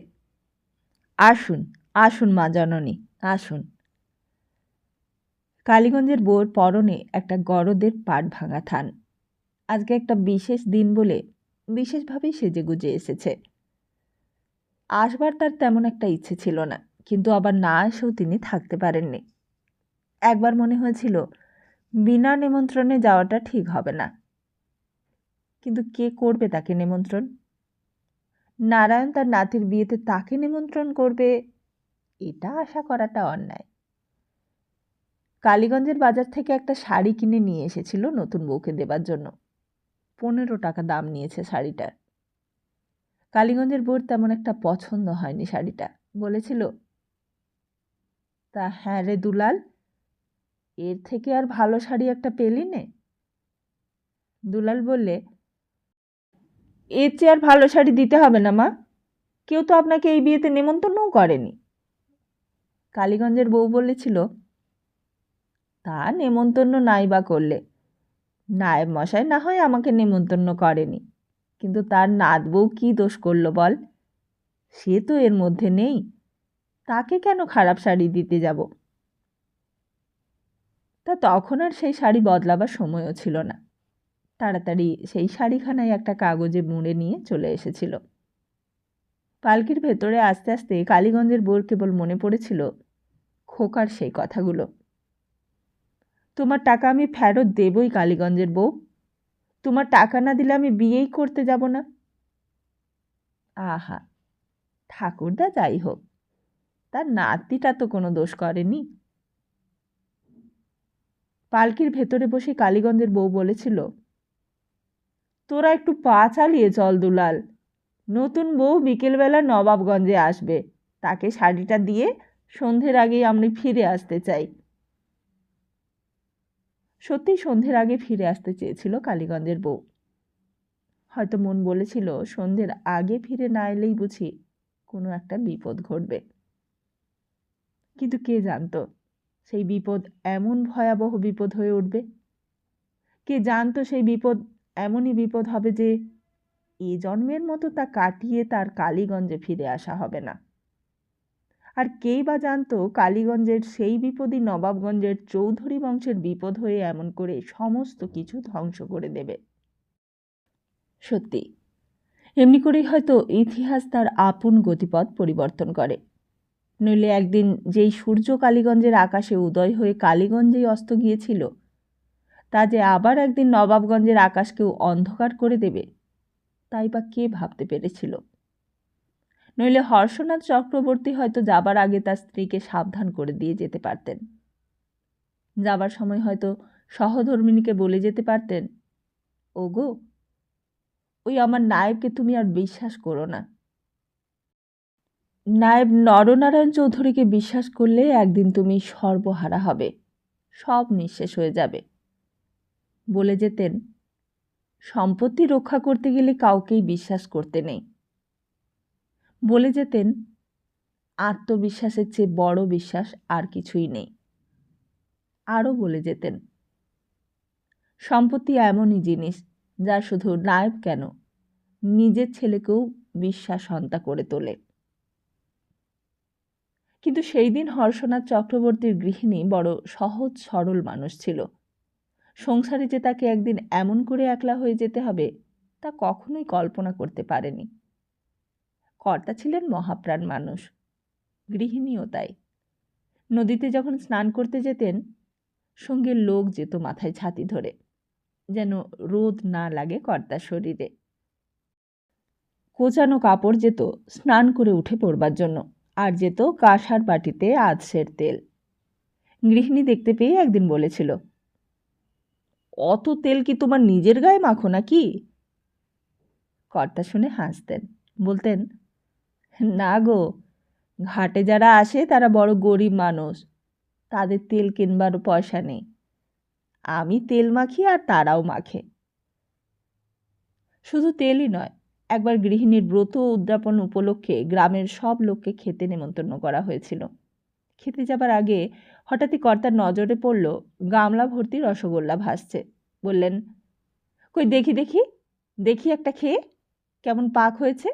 আসুন আসুন মা জননী, আসুন। কালীগঞ্জের বউর পরনে একটা গরদের পাট ভাঙা থান। আজকে একটা বিশেষ দিন বলে বিশেষভাবেই সেজেগুজে এসেছে। আসবার তার তেমন একটা ইচ্ছে ছিল না, কিন্তু আবার না এসেও তিনি থাকতে পারেননি। একবার মনে হয়েছিল বিনা নিমন্ত্রণে যাওয়াটা ঠিক হবে না, কিন্তু কে করবে তাকে নিমন্ত্রণ? নারায়ণ তার নাতির বিয়েতে তাকে নিমন্ত্রণ করবে, এটা আশা করাটা অন্যায়। কালীগঞ্জের বাজার থেকে একটা শাড়ি কিনে নিয়ে এসেছিল নতুন বউকে দেবার জন্য। 15 টাকা দাম নিয়েছে শাড়িটার। কালীগঞ্জের বউর তেমন একটা পছন্দ হয়নি শাড়িটা। বলেছিল, তা হ্যাঁ রে দুলাল, এর থেকে আর ভালো শাড়ি একটা পেলি নে? দুলাল বললে, এর চেয়ে আর ভালো শাড়ি দিতে হবে না মা, কেউ তো আপনাকে এই বিয়েতে নেমন্তন্নও করেনি। কালীগঞ্জের বউ বলেছিল, তা নেমন্তন্ন নাই বা করলে, নায়েব মশাই না হয় আমাকে নেমন্তন্ন করেনি, কিন্তু তার নাত বউ কী দোষ করলো বল? সে তো এর মধ্যে নেই, তাকে কেন খারাপ শাড়ি দিতে যাব? তা তখন আর সেই শাড়ি বদলাবার সময়ও ছিল না। তাড়াতাড়ি সেই শাড়িখানায় একটা কাগজে মুড়ে নিয়ে চলে এসেছিল। পালকির ভেতরে আস্তে আস্তে কালীগঞ্জের বউর কেবল মনে পড়েছিল খোকার সেই কথাগুলো। তোমার টাকা আমি ফেরত দেবই কালীগঞ্জের বউ, তোমার টাকা না দিলে আমি বিয়েই করতে যাব না। আহা, ঠাকুরদা যাই হোক, তার নাতিটা তো কোনো দোষ করেনি। পালকির ভেতরে বসে কালীগঞ্জের বউ বলেছিল, তোরা একটু পা চালিয়ে চল দুলাল, নতুন বউ বিকেলবেলা নবাবগঞ্জে আসবে, তাকে শাড়িটা দিয়ে সন্ধ্যের আগেই আমি ফিরে আসতে চাই। সত্যিই সন্ধ্যের আগে ফিরে আসতে চেয়েছিল কালীগঞ্জের বউ। হয়তো মন বলেছিল, সন্ধ্যের আগে ফিরে না এলেই বুঝি কোনো একটা বিপদ ঘটবে। কিন্তু কে জানতো সেই বিপদ এমন ভয়াবহ বিপদ হয়ে উঠবে? কে জানতো সেই বিপদ এমনই বিপদ হবে যে এ জন্মের মতো তা কাটিয়ে তার কালীগঞ্জে ফিরে আসা হবে না। আর কেই বা জানতো কালীগঞ্জের সেই বিপদই নবাবগঞ্জের চৌধুরী বংশের বিপদ হয়ে এমন করে সমস্ত কিছু ধ্বংস করে দেবে। সত্যি এমনি করেই হয়তো ইতিহাস তার আপন গতিপথ পরিবর্তন করে। নইলে একদিন যেই সূর্য কালীগঞ্জের আকাশে উদয় হয়ে কালীগঞ্জেই অস্ত গিয়েছিল, তা যে আবার একদিন নবাবগঞ্জের আকাশকেও অন্ধকার করে দেবে, তাই বা কে ভাবতে পেরেছিল? নইলে হর্ষনাথ চক্রবর্তী হয়তো যাবার আগে তার স্ত্রীকে সাবধান করে দিয়ে যেতে পারতেন। যাবার সময় হয়তো সহধর্মিণীকে বলে যেতে পারতেন, ওগো, ওই আমার নায়েবকে তুমি আর বিশ্বাস করো না। নায়েব নরনারায়ণ চৌধুরীকে বিশ্বাস করলে একদিন তুমি সর্বহারা হবে, সব নিঃশেষ হয়ে যাবে। বলে যেতেন, সম্পত্তি রক্ষা করতে গেলে কাউকেই বিশ্বাস করতে নেই। বলে যেতেন, আত্মবিশ্বাসের চেয়ে বড় বিশ্বাস আর কিছুই নেই। আরও বলে যেতেন, সম্পত্তি এমনই জিনিস যা শুধু নায়েব কেন, নিজের ছেলেকেও বিশ্বাসহন্তা করে তোলে। কিন্তু সেই দিন হর্ষনাথ চক্রবর্তীর গৃহিণী বড় সহজ সরল মানুষ ছিল। সংসারে যে তাকে একদিন এমন করে একলা হয়ে যেতে হবে, তা কখনোই কল্পনা করতে পারেনি। কর্তা ছিলেন মহাপ্রাণ মানুষ, গৃহিণীও তাই। নদীতে যখন স্নান করতে যেতেন, সঙ্গে লোক যেত মাথায় ছাতি ধরে, যেন রোদ না লাগে কর্তার শরীরে। কোচানো কাপড় যেত স্নান করে উঠে পড়বার জন্য, আর যেত কাঁসার বাটিতে আধসের তেল। গৃহিণী দেখতে পেয়ে একদিন বলেছিল, অত তেল কি তোমার নিজের গায়ে মাখো নাকি? কর্তা শুনে হাসতেন, বলতেন, না গো, ঘাটে যারা আসে তারা বড় গরিব মানুষ, তাদের তেল কিনবারও পয়সা নেই। আমি তেল মাখি আর তারাও মাখে। শুধু তেলই নয়, একবার গৃহিণীর ব্রত উদ্যাপন উপলক্ষে গ্রামের সব লোককে খেতে নেমন্তন্ন করা হয়েছিল। খেতে যাবার আগে হঠাৎই কর্তার নজরে পড়ল গামলা ভর্তি রসগোল্লা ভাসছে। বললেন, কই দেখি দেখি দেখি একটা খেয়ে, কেমন পাক হয়েছে।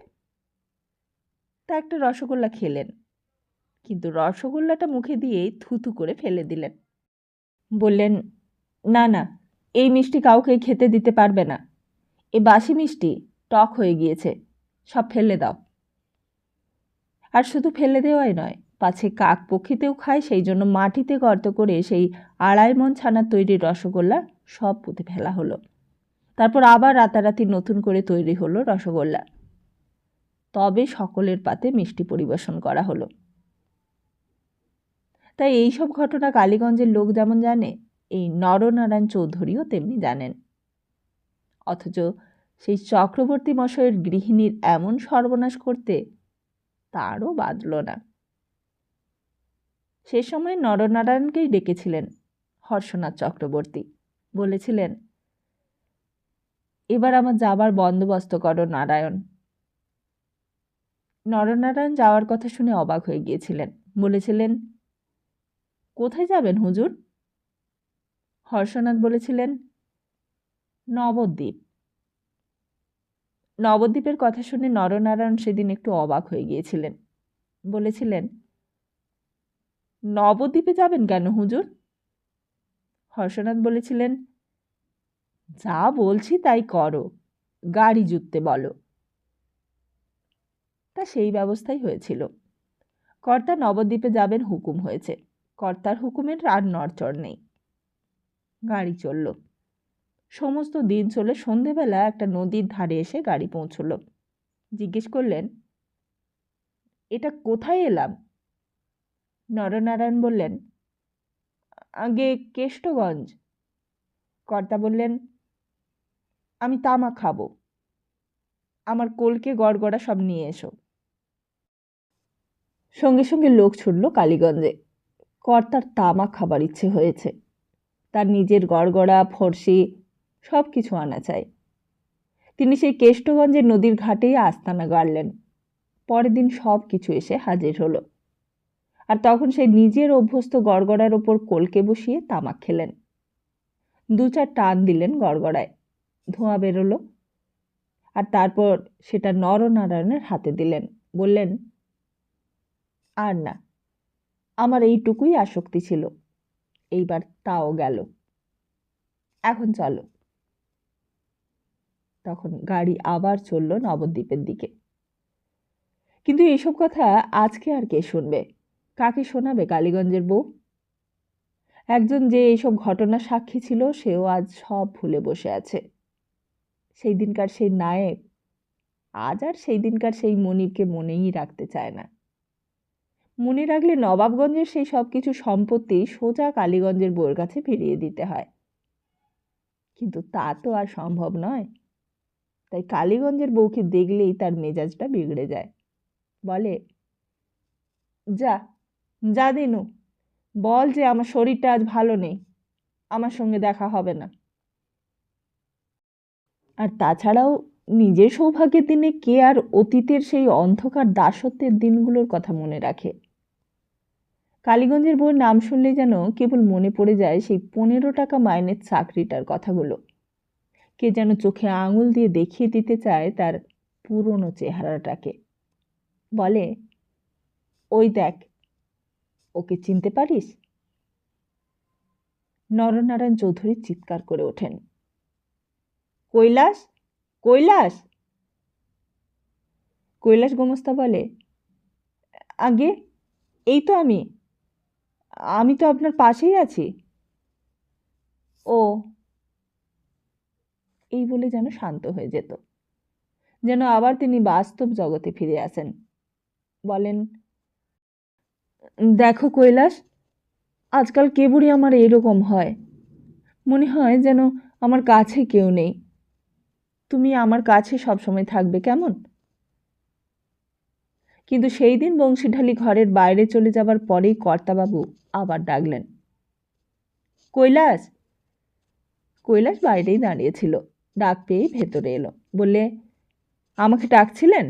তা একটা রসগোল্লা খেলেন, কিন্তু রসগোল্লাটা মুখে দিয়েই থুথু করে ফেলে দিলেন। বললেন, না না, এই মিষ্টি কাউকে খেতে দিতে পারবে না, এ বাসি মিষ্টি, টক হয়ে গিয়েছে, সব ফেলে দাও। আর শুধু ফেলে দেওয়াই নয়, পাছে কাক পক্ষীতেও খায়, সেই জন্য মাটিতে গর্ত করে সেই 2.5 মণ ছানার তৈরি রসগোল্লা সব পুঁতে ফেলা হলো। তারপর আবার রাতারাতি নতুন করে তৈরি হলো রসগোল্লা। তবে সকলের পাতে মিষ্টি পরিবেশন করা হলো। তাই এইসব ঘটনা কালীগঞ্জের লোক যেমন জানে, এই নরনারায়ণ চৌধুরীও তেমনি জানেন। অথচ সেই চক্রবর্তী মশাইয়ের গৃহিণীর এমন সর্বনাশ করতে তারও বাধল না। সে সময় নরনারায়ণকেই ডেকেছিলেন হর্ষনাথ চক্রবর্তী। বলেছিলেন, এবার আমার যাবার বন্দোবস্ত করো নারায়ণ। নরনারায়ণ যাওয়ার কথা শুনে অবাক হয়ে গিয়েছিলেন। বলেছিলেন, কোথায় যাবেন হুজুর? হর্ষনাথ বলেছিলেন, নবদ্বীপ। নবদ্বীপের কথা শুনে নরনারায়ণ সেদিন একটু অবাক হয়ে গিয়েছিলেন। বলেছিলেন, নবদ্বীপে যাবেন কেন হুজুর? হর্ষনাথ বলেছিলেন, যা বলছি তাই করো, গাড়ি জুততে বলো। তা সেই ব্যবস্থাই হয়েছিল। কর্তা নবদ্বীপে যাবেন হুকুম হয়েছে, কর্তার হুকুমের আর নড়চড় নেই। গাড়ি চলল। সমস্ত দিন চলে সন্ধেবেলা একটা নদীর ধারে এসে গাড়ি পৌঁছল। জিজ্ঞেস করলেন, এটা কোথায় এলাম? নরনারায়ণ বললেন, আগে কেষ্টগঞ্জ। কর্তা বললেন, আমি তামাক খাবো, আমার কলকে গড়গড়া সব নিয়ে এসো। সঙ্গে সঙ্গে লোক ছুটল কালীগঞ্জে। কর্তার তামাক খাবার ইচ্ছে হয়েছে, তার নিজের গড়গড়া ফর্সি সব কিছু আনা চাই। তিনি সেই কেষ্টগঞ্জের নদীর ঘাটেই আস্তানা গাড়লেন। পরের দিন সব কিছু এসে হাজির হলো, আর তখন সেই নিজের অভ্যস্ত গড়গড়ার ওপর কলকে বসিয়ে তামাক খেলেন। 2-4 টান দিলেন গড়গড়ায়, ধোঁয়া বেরোলো, আর তারপর সেটা নরনারায়ণের হাতে দিলেন। বললেন, আর না, আমার এইটুকুই আসক্তি ছিল, এইবার তাও গেল, এখন চলো। তখন গাড়ি আবার চলল নবদ্বীপের দিকে। কিন্তু এইসব কথা আজকে আর কে শুনবে? কাকে শোনাবে কালীগঞ্জের বউ? একজন যে এইসব ঘটনার সাক্ষী ছিল, সেও আজ সব ভুলে বসে আছে। সেই দিনকার সেই নায়েব আজ আর সেই দিনকার সেই মনিবকে মনেই রাখতে চায় না। মনে রাখলে নবাবগঞ্জের সেই সব কিছু সম্পত্তি সোজা কালীগঞ্জের বউয়ের কাছে ফিরিয়ে দিতে হয়, কিন্তু তা তো আর সম্ভব নয়। তাই কালীগঞ্জের বউকে দেখলেই তার মেজাজটা বিগড়ে যায়। বলে, যা যা দিনু, বল যে আমার শরীরটা আজ ভালো নেই, আমার সঙ্গে দেখা হবে না। আর তাছাড়াও নিজের সৌভাগ্যের দিনে কে আর অতীতের সেই অন্ধকার দাসত্বের দিনগুলোর কথা মনে রাখে? কালীগঞ্জের বউয়ের নাম শুনলে যেন কেবল মনে পড়ে যায় সেই 15 টাকা মাইনের চাকরিটার কথাগুলো। কে যেন চোখে আঙুল দিয়ে দেখিয়ে দিতে চায় তার পুরনো চেহারাটাকে। বলে, ওই দেখ, ওকে চিনতে পারিস? নরনারায়ণ চৌধুরী চিৎকার করে ওঠেন, কৈলাস, কৈলাস! কৈলাস গোমস্তা বলে, আগে এই তো আমি আমি তো আপনার পাশেই আছি। ও, এই বলে যেন শান্ত হয়ে যেত, যেন আবার তিনি বাস্তব জগতে ফিরে আসেন। বলেন, দেখো কৈলাস, আজকাল কেবলই আমার এরকম হয়, মনে হয় যেন আমার কাছে কেউ নেই। তুমি আমার কাছে সবসময় থাকবে কেমন? কিন্তু সেই দিন বংশীঢালি ঘরের বাইরে চলে যাবার পরেই কর্তাবাবু আবার ডাকলেন, কৈলাস! কৈলাস বাইরেই দাঁড়িয়েছিল, ডাক পেয়েই ভেতরে এলো। বললে, আমাকে ডাকছিলেন?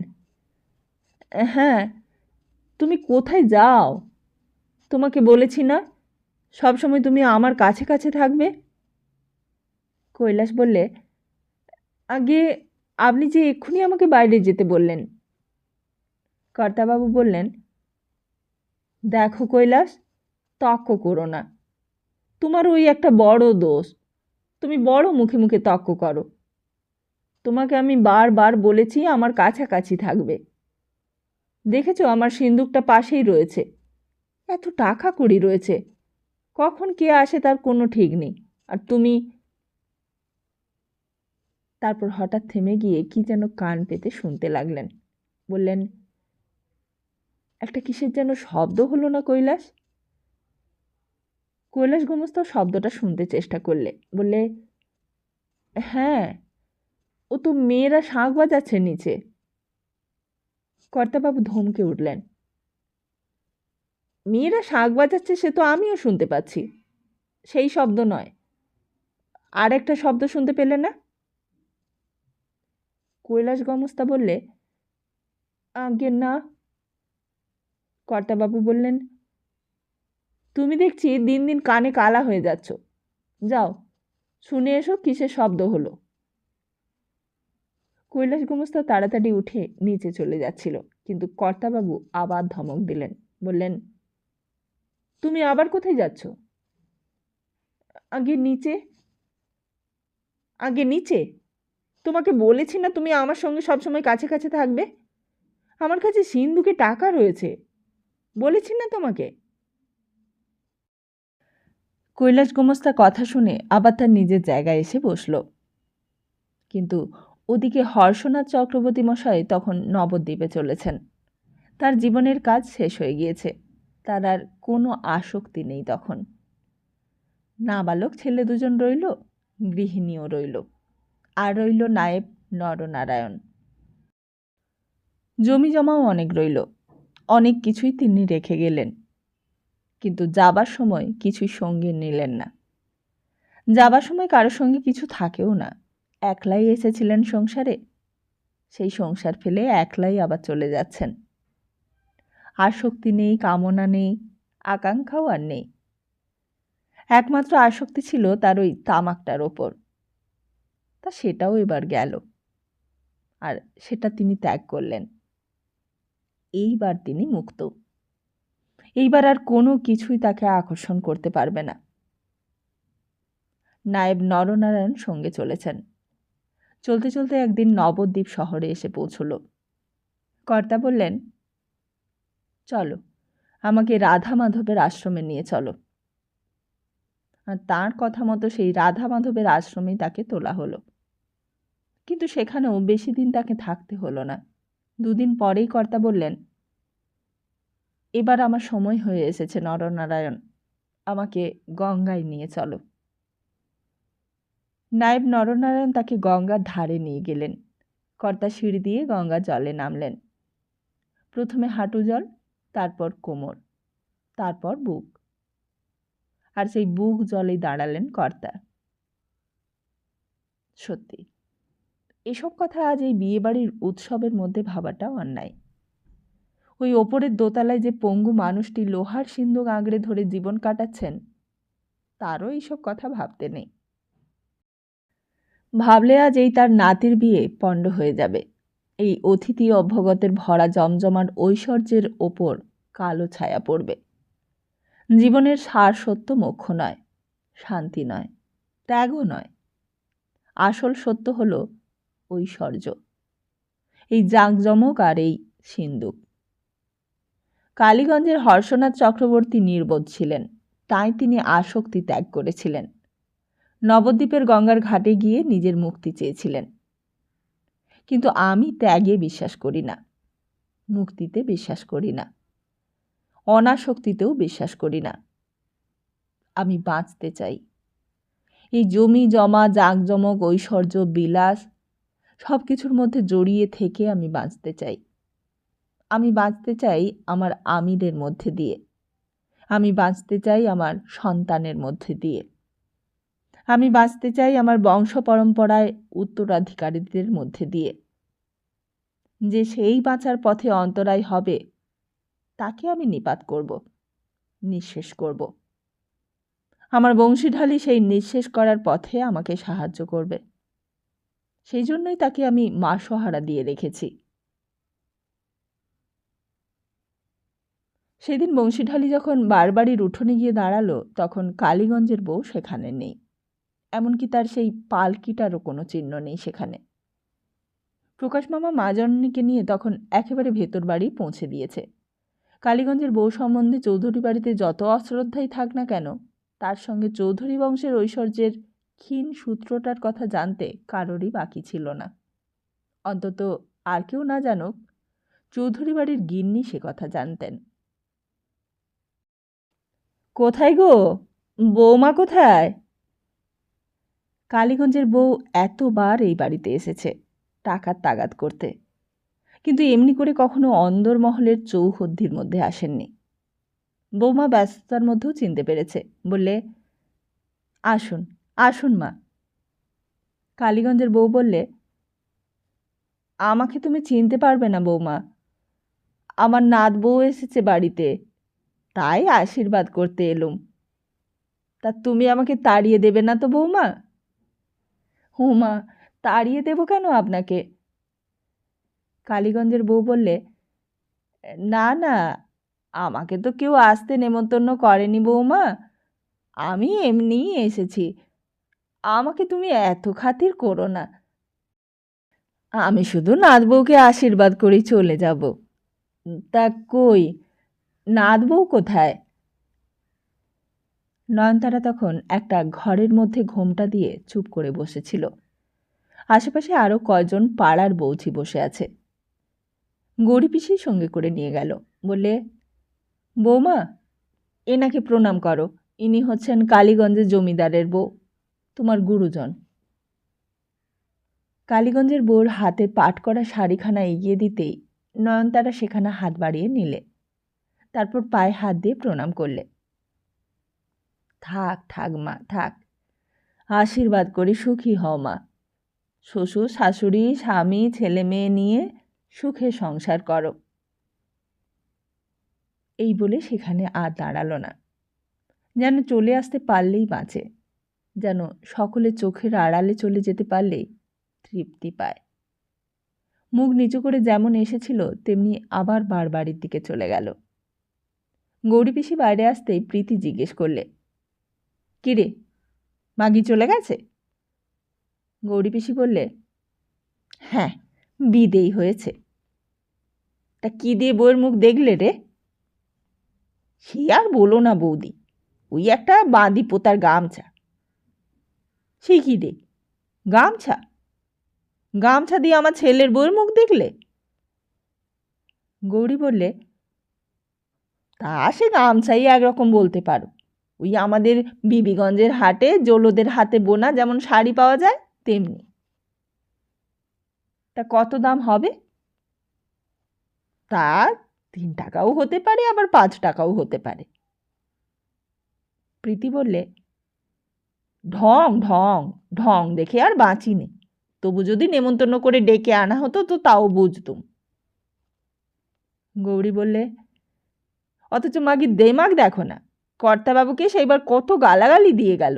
হ্যাঁ, তুমি কোথায় যাও? তোমাকে বলেছি না সবসময় তুমি আমার কাছে কাছে থাকবে? কৈলাস বললে, আগে আপনি যে এক্ষুনি আমাকে বাইরে যেতে বললেন। কর্তাবাবু বললেন, দেখো কৈলাস, তর্ক করো না, তোমার ওই একটা বড় দোষ, তুমি বড় মুখে মুখে তর্ক করো। তোমাকে আমি বারবার বলেছি আমার কাছাকাছি থাকবে। দেখেছো আমার সিন্দুকটা পাশেই রয়েছে, এত টাকা কড়ি রয়েছে, কখন কে আসে তার কোনো ঠিক নেই, আর তুমি। তারপর হঠাৎ থেমে গিয়ে কি যেন কান পেতে শুনতে লাগলেন। বললেন, একটা কিসের যেন শব্দ হলো না কৈলাস? কৈলাস গোমস্তা শব্দটা শুনতে চেষ্টা করলে। বললে, হ্যাঁ, ও তো মেয়েরা শাঁখ বাজাচ্ছে নিচে। কর্তাবাবু ধমকে উঠলেন, মেয়েরা শাঁখ বাজাচ্ছে সে তো আমিও শুনতে পাচ্ছি, সেই শব্দ নয়, আর একটা শব্দ শুনতে পেলে না? কৈলাস গোমস্তা বললে, আজ্ঞে না। কর্তাবাবু বললেন, তুমি দেখছি দিন দিন কানে কালা হয়ে যাচ্ছ, যাও শুনে এসো কিসের শব্দ হলো। কৈলাস গোমস্তা তাড়াতাড়ি উঠে নিচে চলে যাচ্ছিল, কিন্তু কর্তাবাবু আবার ধমক দিলেন। বললেন, তুমি আবার কোথায় যাচ্ছ? আগে নিচে। আগে নিচে? তোমাকে বলেছি না তুমি আমার সঙ্গে সবসময় কাছে কাছে থাকবে? আমার কাছে সিন্ধুকে টাকা রয়েছে, বলেছি না তোমাকে? কৈলাস গোমস্তা কথা শুনে আবার তার নিজের জায়গায় এসে বসল। কিন্তু ওদিকে হর্ষনাথ চক্রবর্তী মশাই তখন নবদ্বীপে চলেছেন। তার জীবনের কাজ শেষ হয়ে গিয়েছে, তার আর কোনো আসক্তি নেই তখন। নাবালক ছেলে দুজন রইল, গৃহিণীও রইল, আর রইল নায়েব নরনারায়ণ। জমি জমাও অনেক রইল, অনেক কিছুই তিনি রেখে গেলেন, কিন্তু যাবার সময় কিছুই সঙ্গে নিলেন না। যাবার সময় কারোর সঙ্গে কিছু থাকেও না, একলাই এসেছিলেন সংসারে, সেই সংসার ফেলে একলাই আবার চলে যাচ্ছেন। আসক্তি নেই, কামনা নেই, আকাঙ্ক্ষাও আর নেই। একমাত্র আসক্তি ছিল তার ওই তামাকটার ওপর, তা সেটাও এবার গেল, আর সেটা তিনি ত্যাগ করলেন। এইবার তিনি মুক্ত। এইবার আর কোনো কিছুই তাকে আকর্ষণ করতে পারবে না। নায়েব নরনারায়ণ সঙ্গে চলেছেন। চলতে চলতে একদিন নবদ্বীপ শহরে এসে পৌঁছল। কর্তা বললেন, চলো, আমাকে রাধা মাধবের আশ্রমে নিয়ে চলো। আর তাঁর কথা মতো সেই রাধা মাধবের আশ্রমেই তাকে তোলা হলো। কিন্তু সেখানেও বেশি দিন তাকে থাকতে হলো না। 2 দিন পরেই কর্তা বললেন, এবার আমার সময় হয়ে এসেছে নরনারায়ণ, আমাকে গঙ্গায় নিয়ে চলো। নায়েব নরনারায়ণ তাকে গঙ্গার ধারে নিয়ে গেলেন। কর্তা সিঁড়ি দিয়ে গঙ্গার জলে নামলেন। প্রথমে হাঁটু জল, তারপর কোমর, তারপর বুক, আর সেই বুক জলেই দাঁড়ালেন কর্তা। সত্যি, এসব কথা আজ এই বিয়েবাড়ির উৎসবের মধ্যে ভাবাটা অন্যায়। ওই ওপরের দোতলায় যে পঙ্গু মানুষটি লোহার সিন্দুক আঁকড়ে ধরে জীবন কাটাচ্ছেন, তারও এইসব কথা ভাবতে নেই। ভাবলে আজ এই তার নাতির বিয়ে পণ্ড হয়ে যাবে। এই অতিথি অভ্যাগতের ভরা জমজমার ঐশ্বর্যের ওপর কালো ছায়া পড়বে। জীবনের সার সত্য মোক্ষ নয়, শান্তি নয়, ত্যাগও নয়। আসল সত্য হল ঐশ্বর্য, এই জাঁকজমক আর এই সিন্দুক। কালীগঞ্জের হর্ষনাথ চক্রবর্তী নির্বোধ ছিলেন, তাই তিনি আসক্তি ত্যাগ করেছিলেন। নবদ্বীপের গঙ্গার ঘাটে গিয়ে নিজের মুক্তি চেয়েছিলেন। কিন্তু আমি ত্যাগে বিশ্বাস করি না, মুক্তিতে বিশ্বাস করি না, অনাসক্তিতেও বিশ্বাস করি না। আমি বাঁচতে চাই। এই জমি জমা, জাঁকজমক, ঐশ্বর্য, বিলাস সব কিছুর মধ্যে জড়িয়ে থেকে আমি বাঁচতে চাই। আমি বাঁচতে চাই আমার আমিরের মধ্যে দিয়ে, আমি বাঁচতে চাই আমার সন্তানের মধ্যে দিয়ে, আমি বাঁচতে চাই আমার বংশ পরম্পরায় উত্তরাধিকারীদের মধ্যে দিয়ে। যে সেই বাঁচার পথে অন্তরায় হবে, তাকে আমি নিপাত করব, নিঃশেষ করব। আমার বংশীঢালি সেই নিঃশেষ করার পথে আমাকে সাহায্য করবে। সেই জন্যই তাকে আমি মাসোহারা দিয়ে রেখেছি। সেদিন বংশীঢালি যখন বারবাড়ির উঠোনে গিয়ে দাঁড়ালো, তখন কালীগঞ্জের বউ সেখানে নেই। এমনকি তার সেই পালকিটারও কোনো চিহ্ন নেই সেখানে। প্রকাশ মামা মা জননীকে নিয়ে তখন একেবারে ভেতর বাড়ি পৌঁছে দিয়েছে। কালীগঞ্জের বউ সম্বন্ধে চৌধুরী বাড়িতে যত অশ্রদ্ধাই থাক না কেন, তার সঙ্গে চৌধুরী বংশের ঐশ্বর্যের ক্ষীণ সূত্রটার কথা জানতে কারোরই বাকি ছিল না। অন্তত আর কেউ না জানুক, চৌধুরী বাড়ির গিন্নি সে কথা জানতেন। কোথায় গো, বৌমা কোথায়? কালীগঞ্জের বউ এতবার এই বাড়িতে এসেছে টাকার তাগাদ করতে, কিন্তু এমনি করে কখনো অন্দরমহলের চৌহদ্দির মধ্যে আসেননি। বৌমা ব্যস্ততার মধ্যেও চিনতে পেরেছে, বললে, আসুন আসুন মা। কালীগঞ্জের বউ বললে, আমাকে তুমি চিনতে পারবে না বৌমা, আমার নাত বউ এসেছে বাড়িতে, তাই আশীর্বাদ করতে এলুম। তা তুমি আমাকে তাড়িয়ে দেবে না তো বৌমা? হুমা, তাড়িয়ে দেব কেন আপনাকে? কালীগঞ্জের বউ বললে, না না, আমাকে তো কেউ আসতে নেমন্তন্ন করেনি বৌমা, আমি এমনিই এসেছি, আমাকে তুমি এত খাতির করো না। আমি শুধু নাত বউকে আশীর্বাদ করেই চলে যাব। তা কই, নাত বউ কোথায়? নয়নতারা তখন একটা ঘরের মধ্যে ঘোমটা দিয়ে চুপ করে বসেছিল। আশেপাশে আরও কয়জন পাড়ার বৌঝি বসে আছে। গৌরী পিসি সঙ্গে করে নিয়ে গেল, বললে, বৌমা, এনাকে প্রণাম করো, ইনি হচ্ছেন কালীগঞ্জের জমিদারের বউ, তোমার গুরুজন। কালীগঞ্জের বউর হাতে পাট করা শাড়িখানা এগিয়ে দিতেই নয়নতারা সেখানে হাত বাড়িয়ে নিলে, তারপর পায়ে হাত দিয়ে প্রণাম করলে। থাক থাক মা, থাক, আশীর্বাদ করি সুখী হও মা। শ্বশুর শাশুড়ি স্বামী ছেলে মেয়ে নিয়ে সুখে সংসার করো। এই বলে সেখানে আর দাঁড়ালো না, যেন চলে আসতে পারলেই বাঁচে, যেন সকলে চোখের আড়ালে চলে যেতে পারলেই তৃপ্তি পায়। মুখ নিচু করে যেমন এসেছিল তেমনি আবার বাড়ির দিকে চলে গেল। গৌরী পিসি বাইরে আসতেই প্রীতি জিজ্ঞেস করলে, কিরে, মাগি চলে গেছে? গৌরী পিসি বললে, হ্যাঁ, বিদেই হয়েছে। তা কি দিয়ে বউয়ের মুখ দেখলে রে? সে আর বলো না বৌদি, ওই একটা বাঁধি পোতার গামছা। সে কি রে, গামছা? গামছা দিয়ে আমার ছেলের বউয়ের মুখ দেখলে? গৌরী বললে, তা সে গামছাই একরকম বলতে পারো। ওই আমাদের বিবিগঞ্জের হাটে জোলোদের হাতে বোনা যেমন শাড়ি পাওয়া যায় তেমনি। তা কত দাম হবে? তা 3 টাকাও হতে পারে, আবার 5 টাকাও হতে পারে। প্রীতি বললে, ঢং ঢং ঢং দেখে আর বাঁচিনি। তবু যদি নেমন্তন্ন করে ডেকে আনা হতো তো তাও বুঝতুম। গৌরী বললে, অথচ মাগি দেমাগ দেখো না, কর্তাবাবুকে সেইবার কত গালাগালি দিয়ে গেল,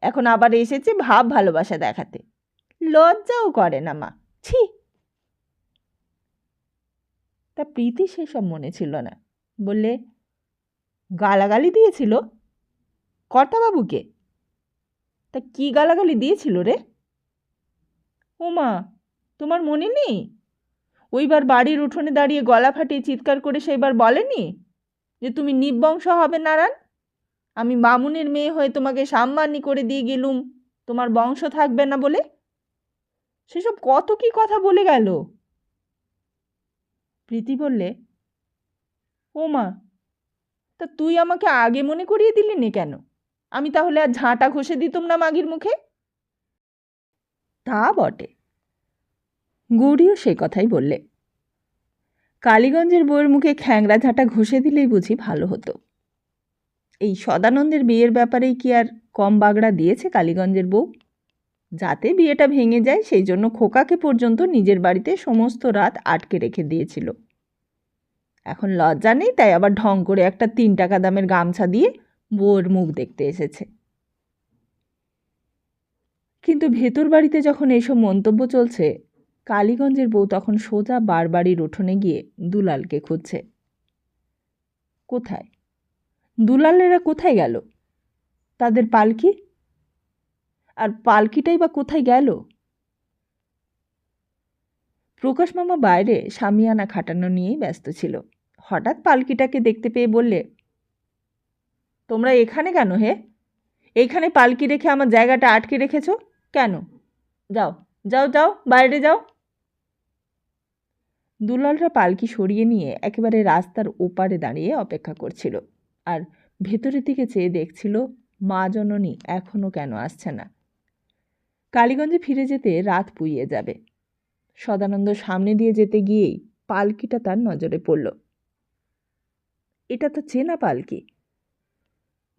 এখন আবার এসেছে ভাব ভালোবাসা দেখাতে। লজ্জাও করে না মা, ছি। তা প্রীতি সেসব মনে ছিল না, বললে, গালাগালি দিয়েছিল? কর্তাবাবুকে? তা কি গালাগালি দিয়েছিল রে? ও মা, তোমার মনে নেই? ওইবার বাড়ির উঠোনে দাঁড়িয়ে গলা ফাটিয়ে চিৎকার করে সেইবার বলেনি যে তুমি নিবংশ হবে নারায়ণ, আমি বামুনের মেয়ে হয়ে তোমাকে সাম্মানি করে দিয়ে গেলুম, তোমার বংশ থাকবে না বলে? সেসব কত কি কথা বলে গেল। প্রীতি বললে, ও মা, তা তুই আমাকে আগে মনে করিয়ে দিলি নে কেন? আমি তাহলে আর ঝাঁটা ঘষে দিতুম না মাগির মুখে? তা বটে। গৌরীও সে কথাই বললে, কালীগঞ্জের বউয়ের মুখে খ্যাংরা ঝাঁটা ঘষে দিলেই বুঝি ভালো হতো। এই সদানন্দের বিয়ের ব্যাপারেই কি আর কম বাগড়া দিয়েছে কালীগঞ্জের বউ? যাতে বিয়েটা ভেঙে যায় সেই জন্য খোকাকে পর্যন্ত নিজের বাড়িতে সমস্ত রাত আটকে রেখে দিয়েছিল। এখন লজ্জা নেই তাই আবার ঢং করে একটা 3 টাকা দামের গামছা দিয়ে বউয়ের মুখ দেখতে এসেছে। কিন্তু ভেতর বাড়িতে যখন এইসব মন্তব্য চলছে, কালীগঞ্জের বউ তখন সোজা বাড়ির উঠোনে গিয়ে দুলালকে খুঁজছে। কোথায়? দুলালেরা কোথায় গেল? তাদের পালকি? আর পালকিটাই বা কোথায় গেল? প্রকাশ মামা বাইরে শামিয়ানা খাটানো নিয়েই ব্যস্ত ছিল। হঠাৎ পালকিটাকে দেখতে পেয়ে বললে, তোমরা এখানে কেন হে? এইখানে পালকি রেখে আমার জায়গাটা আটকে রেখেছ কেন? যাও যাও যাও, বাইরে যাও। দুলালরা পালকি সরিয়ে নিয়ে একেবারে রাস্তার ওপারে দাঁড়িয়ে অপেক্ষা করছিল, আর ভেতরের দিকে চেয়ে দেখছিল মা জননী এখনও কেন আসছে না। কালীগঞ্জে ফিরে যেতে রাত পুইয়ে যাবে। সদানন্দ সামনে দিয়ে যেতে গিয়েই পালকিটা তার নজরে পড়ল। এটা তো চেনা পালকি।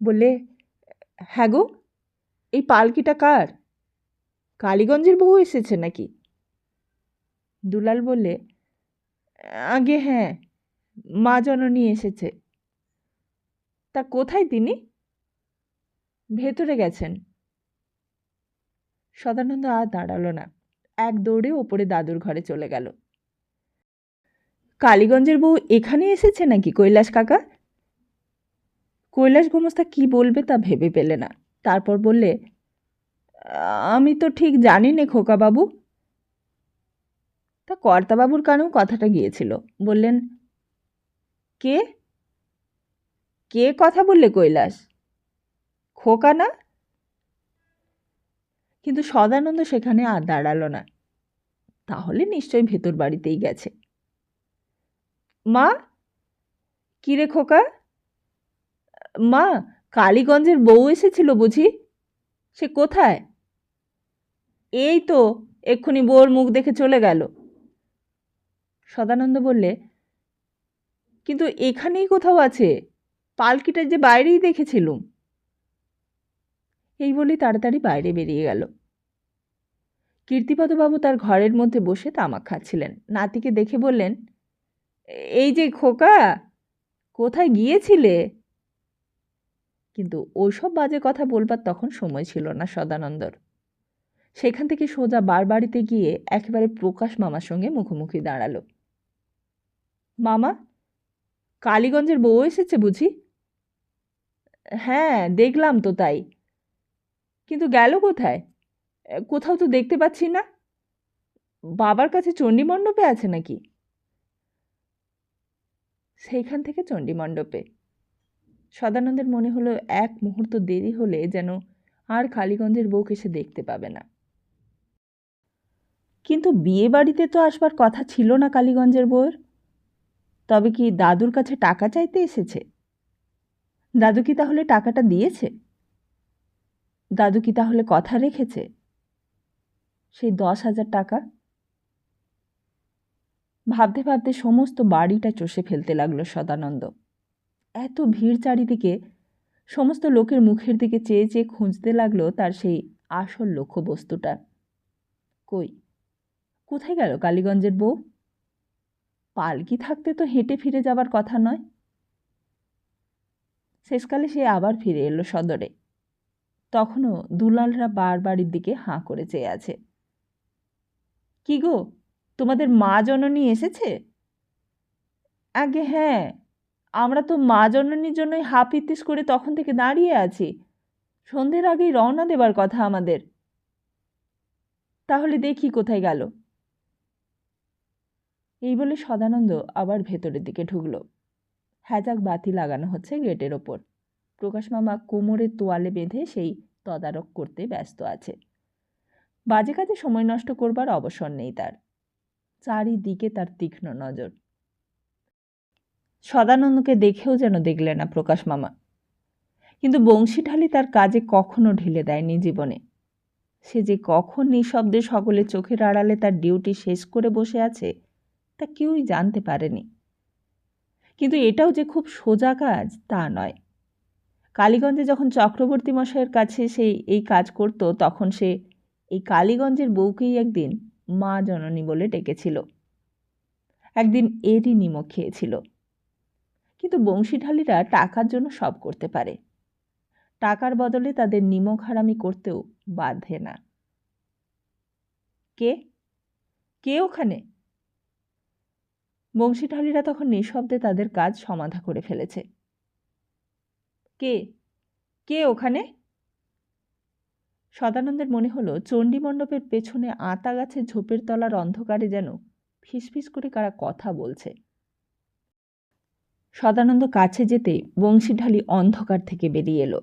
বললে, হ্যাঁ গো, এই পালকিটা কার? কালীগঞ্জের বউ এসেছে নাকি? দুলাল বললে, আগে হ্যাঁ, মা জননী এসেছে। তা কোথায় তিনি? ভেতরে গেছেন। সদানন্দ আর দাঁড়ালো না, এক দৌড়ে ওপরে দাদুর ঘরে চলে গেল। কালীগঞ্জের বউ এখানে এসেছে নাকি কৈলাস কাকা? কৈলাস গোমস্তা কি বলবে তা ভেবে পেলে না। তারপর বললে, আমি তো ঠিক জানি নে খোকাবাবু। তা কর্তাবাবুর কানেও কথাটা গিয়েছিল। বললেন, কে কে কথা বললে কৈলাস? খোকা না? কিন্তু সদানন্দ সেখানে আর দাঁড়ালো না। তাহলে নিশ্চয়ই ভেতর বাড়িতেই গেছে। মা, কি রে খোকা? মা, কালীগঞ্জের বউ এসেছিল বুঝি? সে কোথায়? এই তো এক্ষুনি বউর মুখ দেখে চলে গেল। সদানন্দ বললে, কিন্তু এখানেই কোথাও আছে, পালকিটা যে বাইরেই দেখেছিলুম। এই বলেই তাড়াতাড়ি বাইরে বেরিয়ে গেল। কীর্তিপদবাবু তার ঘরের মধ্যে বসে তামাক খাচ্ছিলেন। নাতিকে দেখে বললেন, এই যে খোকা, কোথায় গিয়েছিলে? কিন্তু ওইসব বাজে কথা বলবার তখন সময় ছিল না সদানন্দর। সেখান থেকে সোজা বাড়িতে গিয়ে একেবারে প্রকাশ মামার সঙ্গে মুখোমুখি দাঁড়ালো। মামা, কালীগঞ্জের বউ এসেছে বুঝি? হ্যাঁ, দেখলাম তো তাই। কিন্তু গেল কোথায়? কোথাও তো দেখতে পাচ্ছি না। বাবার কাছে চণ্ডীমণ্ডপে আছে নাকি? সেইখান থেকে চণ্ডীমণ্ডপে। সদানন্দের মনে হলো এক মুহূর্ত দেরি হলে যেন আর কালীগঞ্জের বউকে সে দেখতে পাবে না। কিন্তু বিয়ে বাড়িতে তো আসবার কথা ছিল না কালীগঞ্জের বউয়ের। তবে কি দাদুর কাছে টাকা চাইতে এসেছে? দাদু কি তাহলে টাকাটা দিয়েছে? দাদু কি তাহলে কথা রেখেছে? সেই 10,000 টাকা? ভাবতে ভাবতে সমস্ত বাড়িটা চষে ফেলতে লাগলো সদানন্দ। এত ভিড় চারিদিকে, সমস্ত লোকের মুখের দিকে চেয়ে চেয়ে খুঁজতে লাগলো তার সেই আসল লক্ষ্যবস্তুটা। কই, কোথায় গেল কালীগঞ্জের বউ? পালকি থাকতে তো হেঁটে ফিরে যাবার কথা নয়। শেষকালে সে আবার ফিরে এলো সদরে। তখনও দুলালরা বাড়ির দিকে হাঁ করে চেয়ে আছে। কি গো, তোমাদের মা জননী এসেছে? আগে হ্যাঁ, আমরা তো মা জননীর জন্যই হাপিত্তিস করে তখন থেকে দাঁড়িয়ে আছি। সন্ধ্যের আগেই রওনা দেবার কথা আমাদের। তাহলে দেখি কোথায় গেল। এই বলে সদানন্দ আবার ভেতরের দিকে ঢুকল। হ্যাজাক বাতি লাগানো হচ্ছে গেটের ওপর। প্রকাশ মামা কোমরের তোয়ালে বেঁধে সেই তদারক করতে ব্যস্ত আছে। বাজে কাজে সময় নষ্ট করবার অবসর নেই তার। চারিদিকে তার তীক্ষ্ণ নজর। সদানন্দকে দেখেও যেন দেখলে না প্রকাশ মামা। কিন্তু বংশীঢালি তার কাজে কখনো ঢিলে দেয়নি জীবনে। সে যে কখন নিঃশব্দে সকলে চোখের আড়ালে তার ডিউটি শেষ করে বসে আছে তা কেউই জানতে পারেনি। কিন্তু এটাও যে খুব সোজা কাজ তা নয়। কালীগঞ্জে যখন চক্রবর্তী মশাইয়ের কাছে সে এই কাজ করত তখন সে এই কালীগঞ্জের বউকেই একদিন মা জননী বলে ডেকেছিল। একদিন এরই নিমক খেয়েছিল। কিন্তু বংশীঢালিরা টাকার জন্য সব করতে পারে। টাকার বদলে তাদের নিমক হারামি করতেও বাধে না। কে কে ওখানে? বংশীঢালিরা তখন নিঃশব্দে তাদের কাজ সমাধা করে ফেলেছে। কে কে ওখানে? সদানন্দের মনে হলো চণ্ডীমণ্ডপের পেছনে আতা গাছের ঝোপের তলার অন্ধকারে যেন ফিসফিস করে কারা কথা বলছে। সদানন্দ কাছে যেতেই বংশীঢালি অন্ধকার থেকে বেরিয়ে এলো।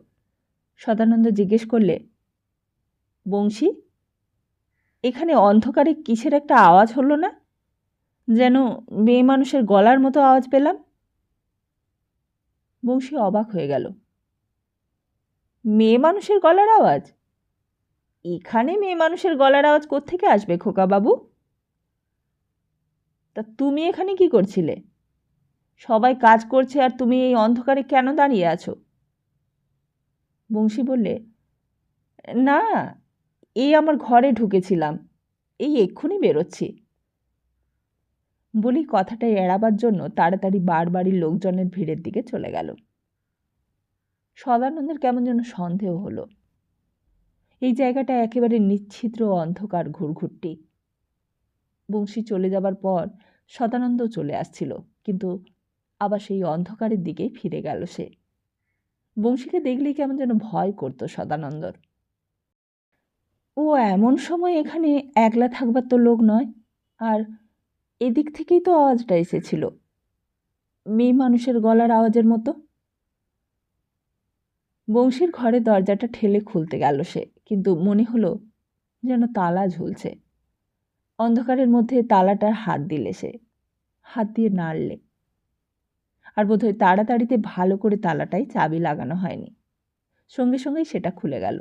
সদানন্দ জিজ্ঞেস করলে, বংশী, এখানে অন্ধকারে কিসের একটা আওয়াজ হলো না? যেন মেয়ে মানুষের গলার মতো আওয়াজ পেলাম। বংশী অবাক হয়ে গেল। মেয়ে মানুষের গলার আওয়াজ? এখানে মেয়ে মানুষের গলার আওয়াজ কোত্থেকে আসবে খোকা বাবু? তা তুমি এখানে কি করছিলে? সবাই কাজ করছে আর তুমি এই অন্ধকারে কেন দাঁড়িয়ে আছো? বংশী বললে, না, এই আমার ঘরে ঢুকেছিলাম, এই এক্ষুনি বেরোচ্ছি। বলি কথাটা এড়াবার জন্য তাড়াতাড়ি বাড়ির লোকজনের ভিড়ের দিকে চলে গেল। সদানন্দের কেমন যেন সন্দেহ হলো। এই জায়গাটা একেবারে নিচ্ছিদ্র অন্ধকার ঘুরঘুরটি। বংশী চলে যাবার পর সদানন্দ চলে আসছিল, কিন্তু আবার সেই অন্ধকারের দিকেই ফিরে গেল সে। বংশীকে দেখলেই কেমন যেন ভয় করত সদানন্দর। ও এমন সময় এখানে একলা থাকবার তো লোক নয়, আর এদিক থেকেই তো আওয়াজটা এসেছিল, মেয়ে মানুষের গলার আওয়াজের মতো। বংশীর ঘরে দরজাটা ঠেলে খুলতে গেল সে, কিন্তু মনে হলো যেন তালা ঝুলছে। অন্ধকারের মধ্যে তালাটার হাত দিলে সে, হাত দিয়ে নাড়লে, আর বোধহয় তাড়াতাড়িতে ভালো করে তালাটায় চাবি লাগানো হয়নি। সঙ্গে সঙ্গেই সেটা খুলে গেল।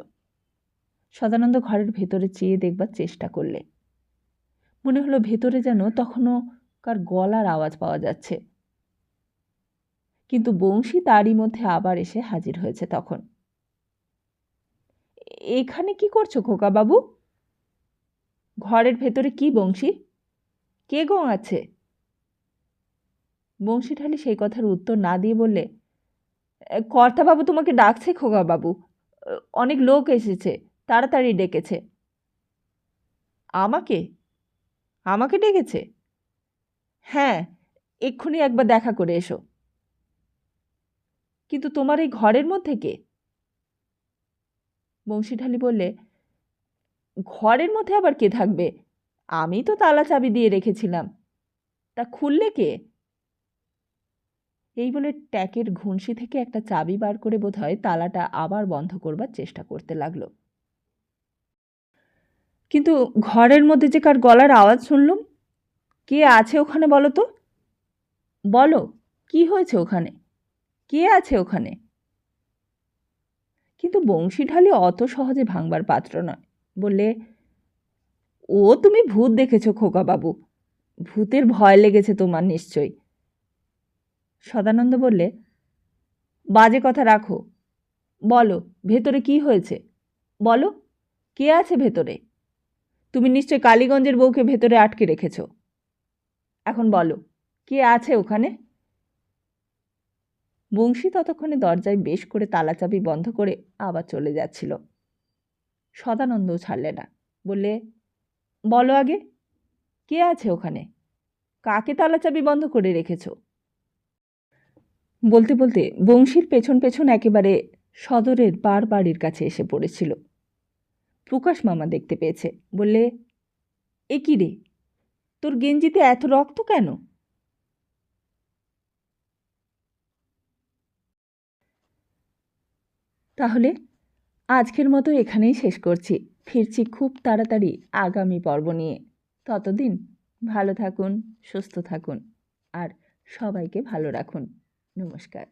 সদানন্দ ঘরের ভেতরে চেয়ে দেখবার চেষ্টা করলে। মনে হলো ভেতরে যেন তখনও কার গলার আওয়াজ পাওয়া যাচ্ছে, কিন্তু বংশী তারই মধ্যে আবার এসে হাজির হয়েছে তখন। এখানে কি করছো খোকা বাবু? ঘরের ভেতরে কি বংশী? কে গো আছে? বংশীঠালি সেই কথার উত্তর না দিয়ে বললে, কর্তাবাবু তোমাকে ডাকছে খোকা বাবু, অনেক লোক এসেছে, তাড়াতাড়ি ডেকেছে। আমাকে? আমাকে ডেকেছে? হ্যাঁ, এক্ষুনি একবার দেখা করে এসো। কিন্তু তোমার এই ঘরের মধ্যে কে? বংশীঠালি বললে, ঘরের মধ্যে আবার কে থাকবে? আমি তো তালা চাবি দিয়ে রেখেছিলাম, তা খুললে কে? এই বলে ট্যাকের ঘুনসি থেকে একটা চাবি বার করে বোধহয় তালাটা আবার বন্ধ করবার চেষ্টা করতে লাগলো। কিন্তু ঘরের মধ্যে যে কার গলার আওয়াজ শুনলুম, কে আছে ওখানে বলো তো? বলো, কি হয়েছে ওখানে? কে আছে ওখানে? কিন্তু বংশীঢালি অত সহজে ভাঙবার পাত্র নয়। বললে, ও তুমি ভূত দেখেছো খোকা বাবু, ভূতের ভয় লেগেছে তোমার নিশ্চয়ই। সদানন্দ বললে, বাজে কথা রাখো, বলো ভেতরে কি হয়েছে? বলো, কে আছে ভেতরে? তুমি নিশ্চয় কালীগঞ্জের বউকে ভেতরে আটকে রেখেছ। এখন বলো, কে আছে ওখানে? বংশী ততক্ষণে দরজায় বেশ করে তালা চাবি বন্ধ করে আবার চলে যাচ্ছিল। সদানন্দও ছাড়লে না। বললে, বলো আগে, কে আছে ওখানে? কাকে তালা চাবি বন্ধ করে রেখেছ? বলতে বলতে বংশীর পেছন পেছন একেবারে সদরের পার বাড়ির কাছে এসে পড়েছিল। প্রকাশ মামা দেখতে পেয়েছে। বললে, এ কি রে, তোর গেঞ্জিতে এত রক্ত কেন? তাহলে আজকের মতো এখানেই শেষ করছি। ফিরছি খুব তাড়াতাড়ি আগামী পর্ব নিয়ে। ততদিন ভালো থাকুন, সুস্থ থাকুন আর সবাইকে ভালো রাখুন। নমস্কার।